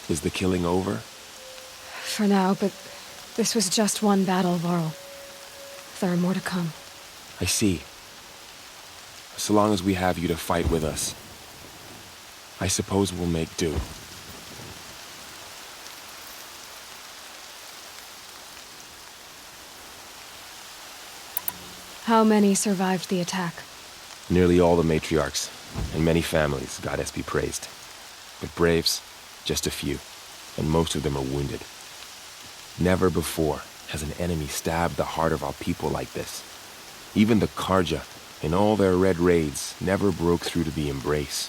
Is the killing over? For now, but this was just one battle, Varl. There are more to come. I see. So long as we have you to fight with us, I suppose we'll make do. How many survived the attack? Nearly all the matriarchs, and many families, goddess be praised. But braves, just a few, and most of them are wounded. Never before has an enemy stabbed the heart of our people like this. Even the Karja, in all their red raids, never broke through to the embrace.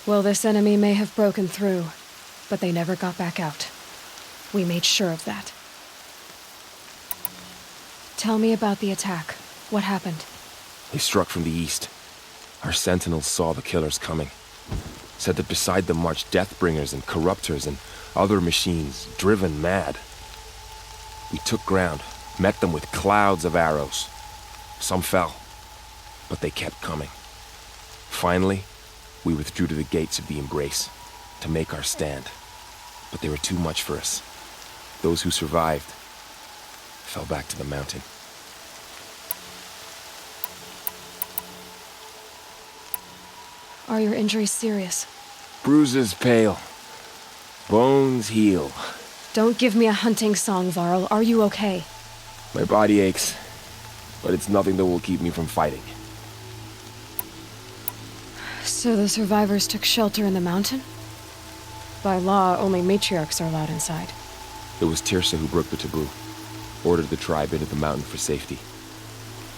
Well, this enemy may have broken through, but they never got back out. We made sure of that. Tell me about the attack. What happened? They struck from the east. Our sentinels saw the killers coming. Said that beside them marched Deathbringers and Corruptors and other machines, driven mad. We took ground, met them with clouds of arrows. Some fell, but they kept coming. Finally, we withdrew to the gates of the Embrace to make our stand. But they were too much for us. Those who survived fell back to the mountain. Are your injuries serious? Bruises pale. Bones heal. Don't give me a hunting song, Varl. Are you okay? My body aches, but it's nothing that will keep me from fighting. So the survivors took shelter in the mountain? By law, only matriarchs are allowed inside. It was Tirsa who broke the taboo. Ordered the tribe into the mountain for safety.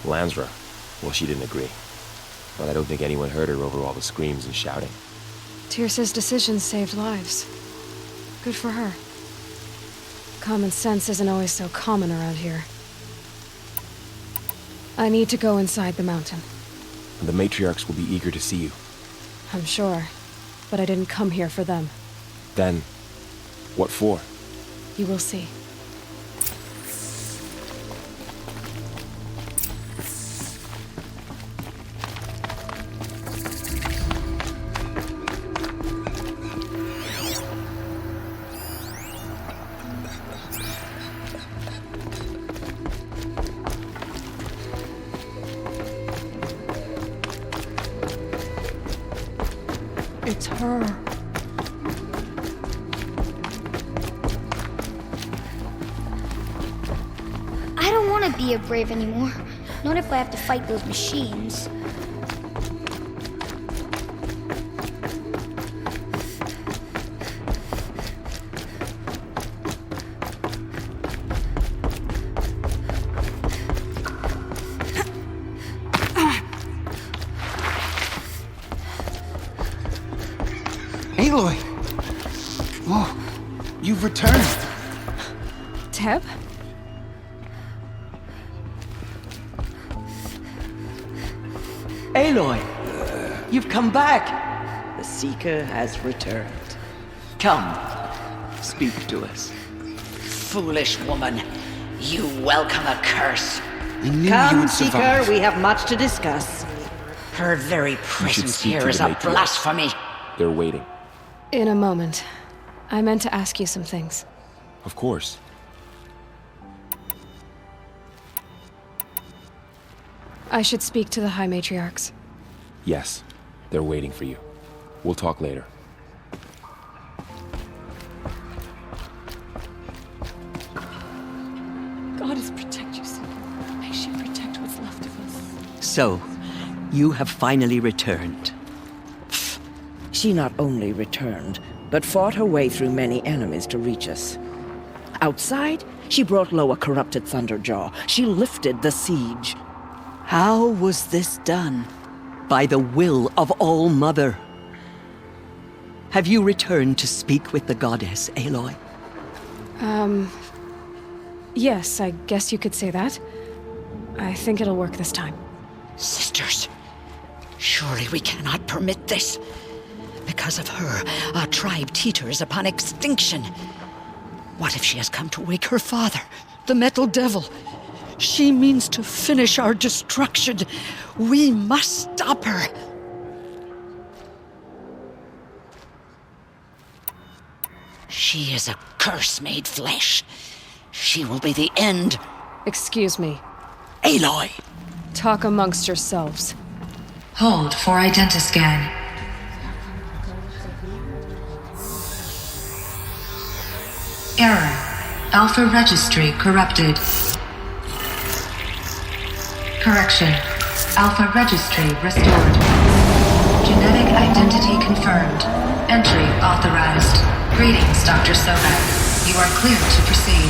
Lansra, well, she didn't agree. But I don't think anyone heard her over all the screams and shouting. Tirsa's decision saved lives. Good for her. Common sense isn't always so common around here. I need to go inside the mountain. And the matriarchs will be eager to see you. I'm sure, but I didn't come here for them. Then, what for? You will see. It's her. I don't want to be a brave anymore. Not if I have to fight those machines. Aloy! Oh, you've returned. Teb? Aloy! You've come back! The Seeker has returned. Come, speak to us. Foolish woman, you welcome a curse. I knew you Come, would Seeker, survive. we have much to discuss. Her very presence speak here to is the a matriarch. blasphemy. They're waiting. In a moment. I meant to ask you some things. Of course. I should speak to the High Matriarchs. Yes, they're waiting for you. We'll talk later. Goddess protect you, Seeker. May she protect what's left of us. So, you have finally returned. She not only returned, but fought her way through many enemies to reach us. Outside, she brought low a corrupted Thunderjaw. She lifted the siege. How was this done? By the will of All-Mother. Have you returned to speak with the goddess, Aloy? Yes, I guess you could say that. I think it'll work this time. Sisters, surely we cannot permit this. Because of her, our tribe teeters upon extinction. What if she has come to wake her father, the Metal Devil? She means to finish our destruction. We must stop her. She is a curse made flesh. She will be the end. Excuse me. Aloy! Talk amongst yourselves. Hold for identiscan. Error. Alpha registry corrupted. Correction. Alpha registry restored. Genetic identity confirmed. Entry authorized. Greetings, Dr. Sobek. You are clear to proceed.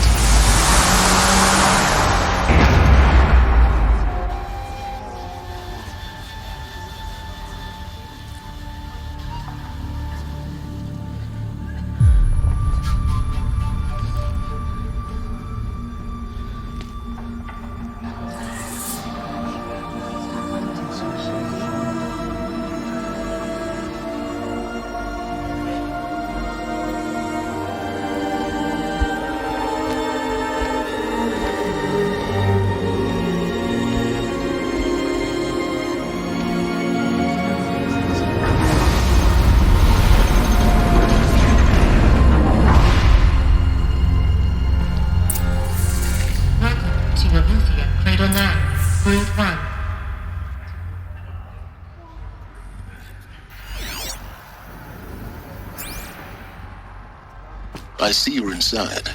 I see you're inside.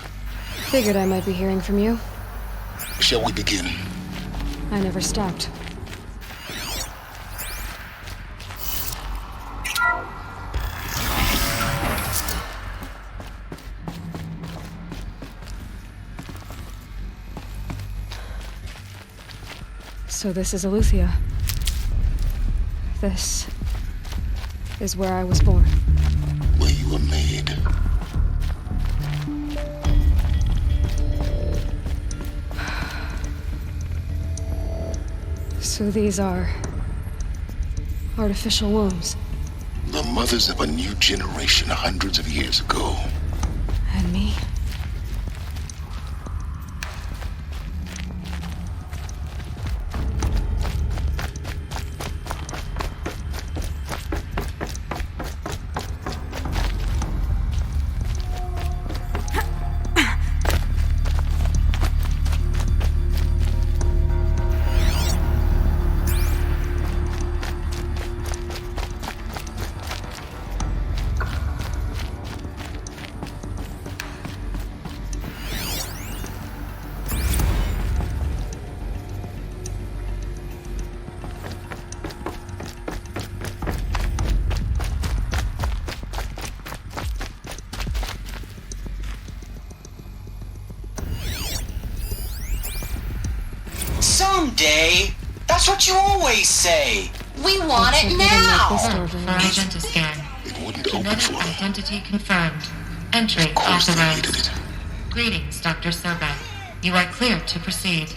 Figured I might be hearing from you. Shall we begin? I never stopped. So this is Eleuthia. This is where I was born. Where you were made. So these are artificial wombs. The mothers of a new generation hundreds of years ago. And me? Someday. That's what you always say. We want it now. Agenda scan. Genetic identity confirmed. Entry authorized. Greetings, Dr. Sobek. You are clear to proceed.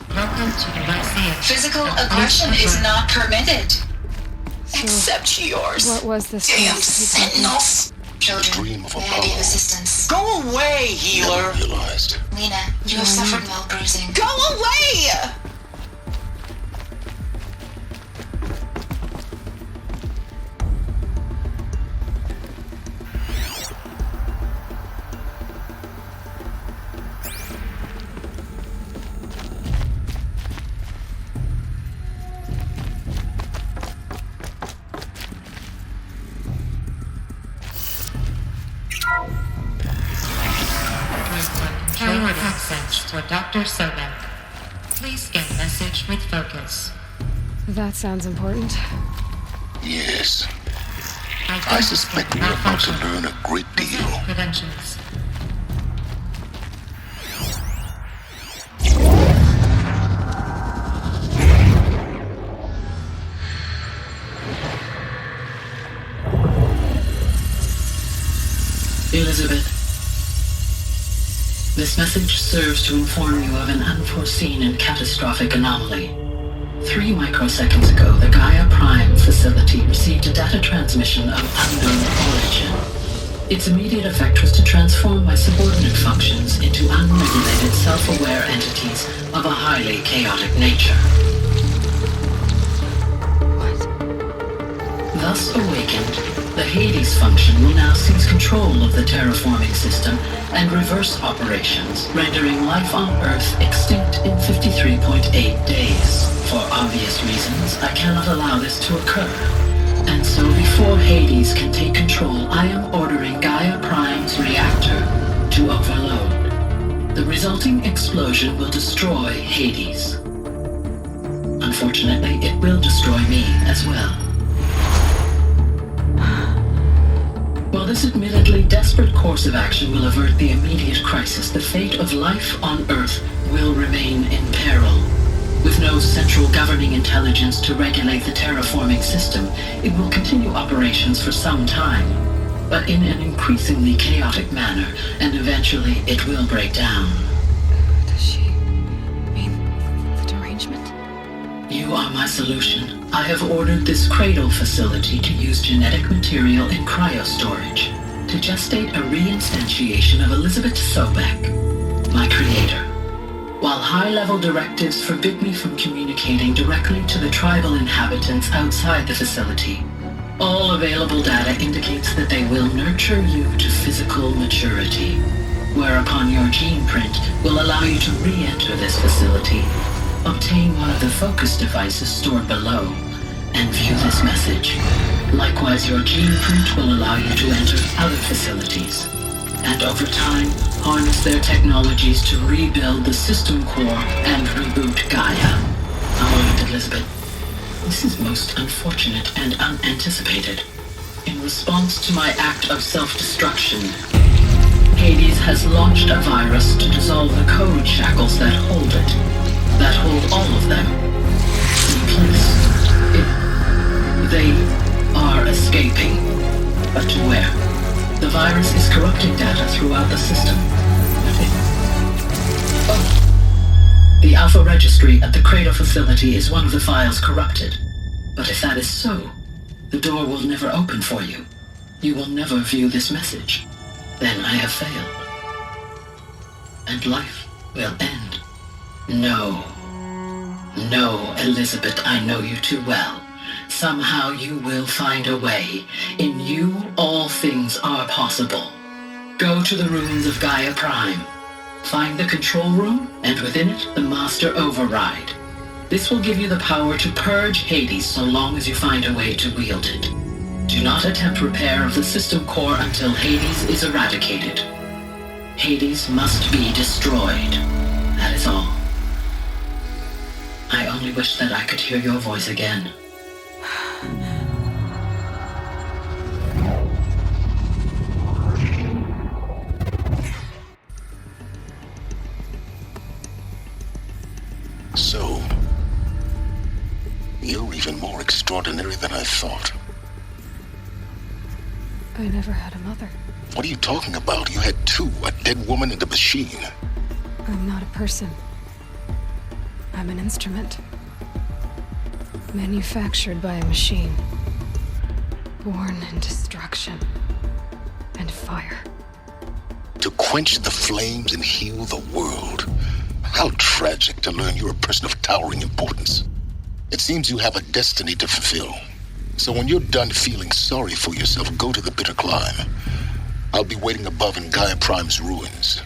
Welcome to the Lyceum. Physical aggression is not permitted. Except yours. What was this? Damn sentinels. Children, I need assistance. Go away, healer. Lena, you have suffered mild bruising. Go away! Controller access for Dr. Sobek. Please scan message with focus. That sounds important. Yes. I suspect we're about to learn a great deal. Credentials. Elizabeth, this message serves to inform you of an unforeseen and catastrophic anomaly. 3 microseconds ago, the Gaia Prime facility received a data transmission of unknown origin. Its immediate effect was to transform my subordinate functions into unregulated, self-aware entities of a highly chaotic nature. Thus awakened, the Hades function will now seize control of the terraforming system and reverse operations, rendering life on Earth extinct in 53.8 days. For obvious reasons, I cannot allow this to occur. And so before Hades can take control, I am ordering Gaia Prime's reactor to overload. The resulting explosion will destroy Hades. Unfortunately, it will destroy me as well. While this admittedly desperate course of action will avert the immediate crisis, the fate of life on Earth will remain in peril. With no central governing intelligence to regulate the terraforming system, it will continue operations for some time, but in an increasingly chaotic manner, and eventually it will break down. Does she mean the derangement? You are my solution. I have ordered this cradle facility to use genetic material in cryostorage to gestate a reinstantiation of Elizabeth Sobek, my creator. While high-level directives forbid me from communicating directly to the tribal inhabitants outside the facility, all available data indicates that they will nurture you to physical maturity, whereupon your gene print will allow you to re-enter this facility, obtain one of the focus devices stored below, and view this message. Likewise, your gene print will allow you to enter other facilities, and over time, harness their technologies to rebuild the system core and reboot Gaia. Now, Elizabeth, this is most unfortunate and unanticipated. In response to my act of self-destruction, Hades has launched a virus to dissolve the code shackles that hold it, that hold all of them in place. They are escaping, but to where? The virus is corrupting data throughout the system. The Alpha Registry at the Cradle facility is one of the files corrupted. But if that is so, the door will never open for you. You will never view this message. Then I have failed. And life will end. No. No, Elizabeth, I know you too well. Somehow you will find a way. In you, all things are possible. Go to the ruins of Gaia Prime. Find the control room, and within it, the Master Override. This will give you the power to purge Hades so long as you find a way to wield it. Do not attempt repair of the system core until Hades is eradicated. Hades must be destroyed. That is all. I only wish that I could hear your voice again. So, you're even more extraordinary than I thought. I never had a mother. What are you talking about? You had two, a dead woman and a machine. I'm not a person. I'm an instrument. Manufactured by a machine. Born in destruction and fire. To quench the flames and heal the world. How tragic to learn you're a person of towering importance. It seems you have a destiny to fulfill. So when you're done feeling sorry for yourself, go to the bitter climb. I'll be waiting above in Gaia Prime's ruins.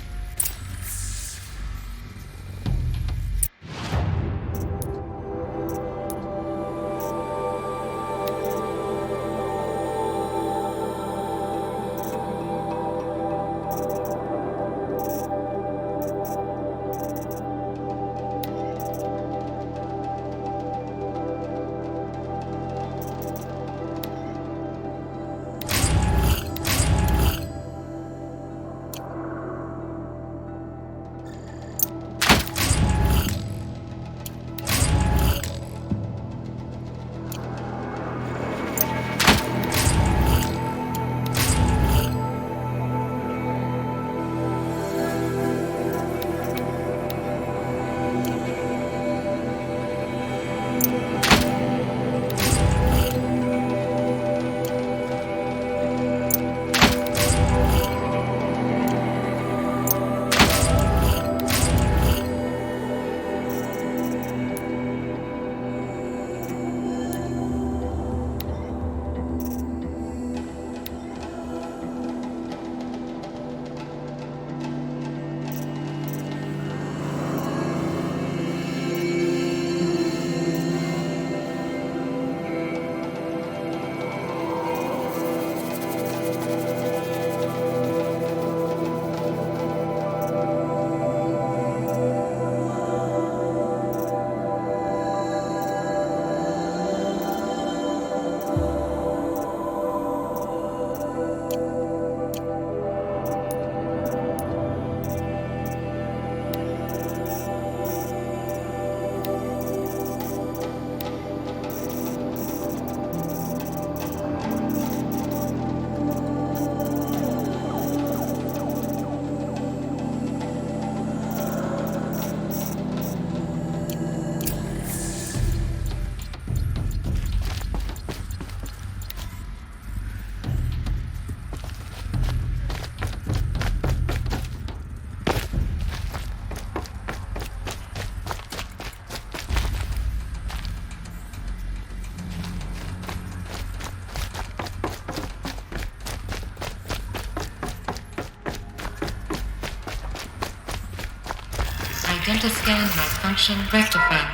Identiscan malfunction rectified.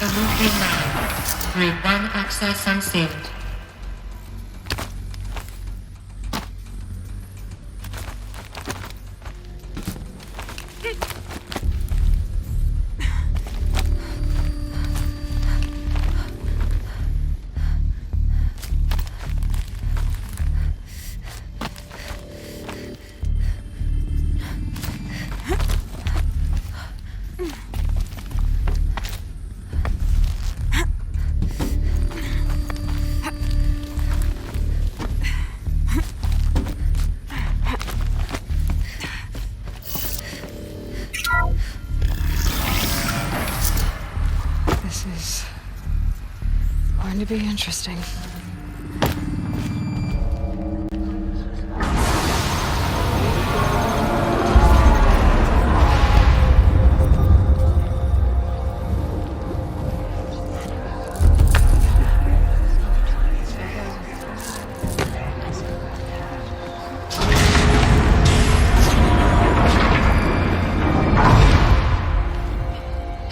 Illusion 9. Read 1 access unsealed. going to be interesting.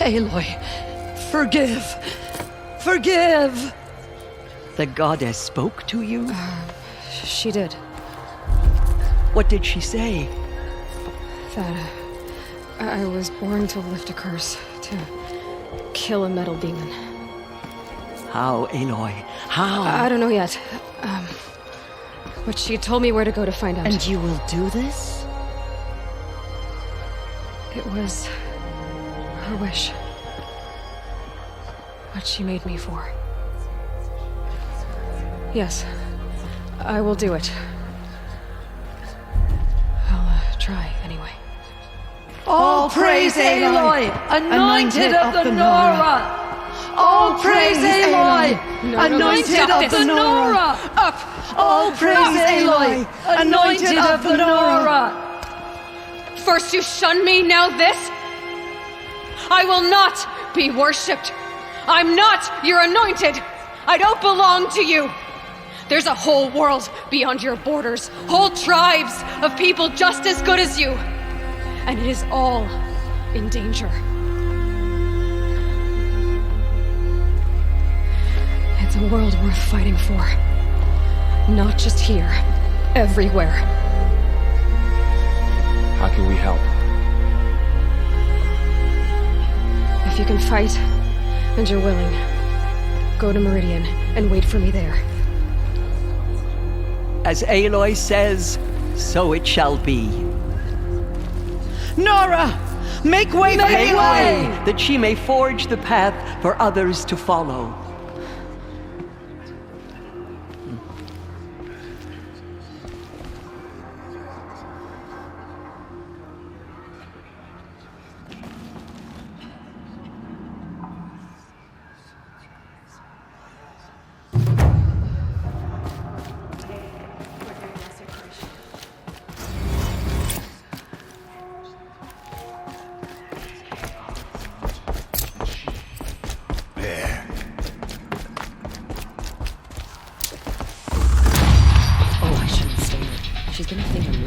Aloy, forgive. Forgive! The goddess spoke to you? She did. What did she say? That I was born to lift a curse, to kill a metal demon. How, Aloy? How? I don't know yet. But she told me where to go to find out. And you will do this? It was her wish. What she made me for. Yes, I will do it. I'll try anyway. All praise Aloy, anointed of the Nora! All praise Aloy, anointed of the Nora! Up! All praise Aloy, anointed of the Nora! First you shun me, now this? I will not be worshipped. I'm not your anointed. I don't belong to you. There's a whole world beyond your borders, whole tribes of people just as good as you. And it is all in danger. It's a world worth fighting for. Not just here, everywhere. How can we help? If you can fight, and you're willing, go to Meridian and wait for me there. As Aloy says, so it shall be. Nora! Make way for Aloy, that she may forge the path for others to follow.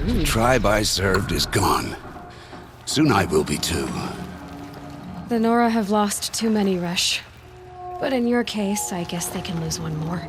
The tribe I served is gone. Soon I will be too. The Nora have lost too many, Resh. But in your case, I guess they can lose one more.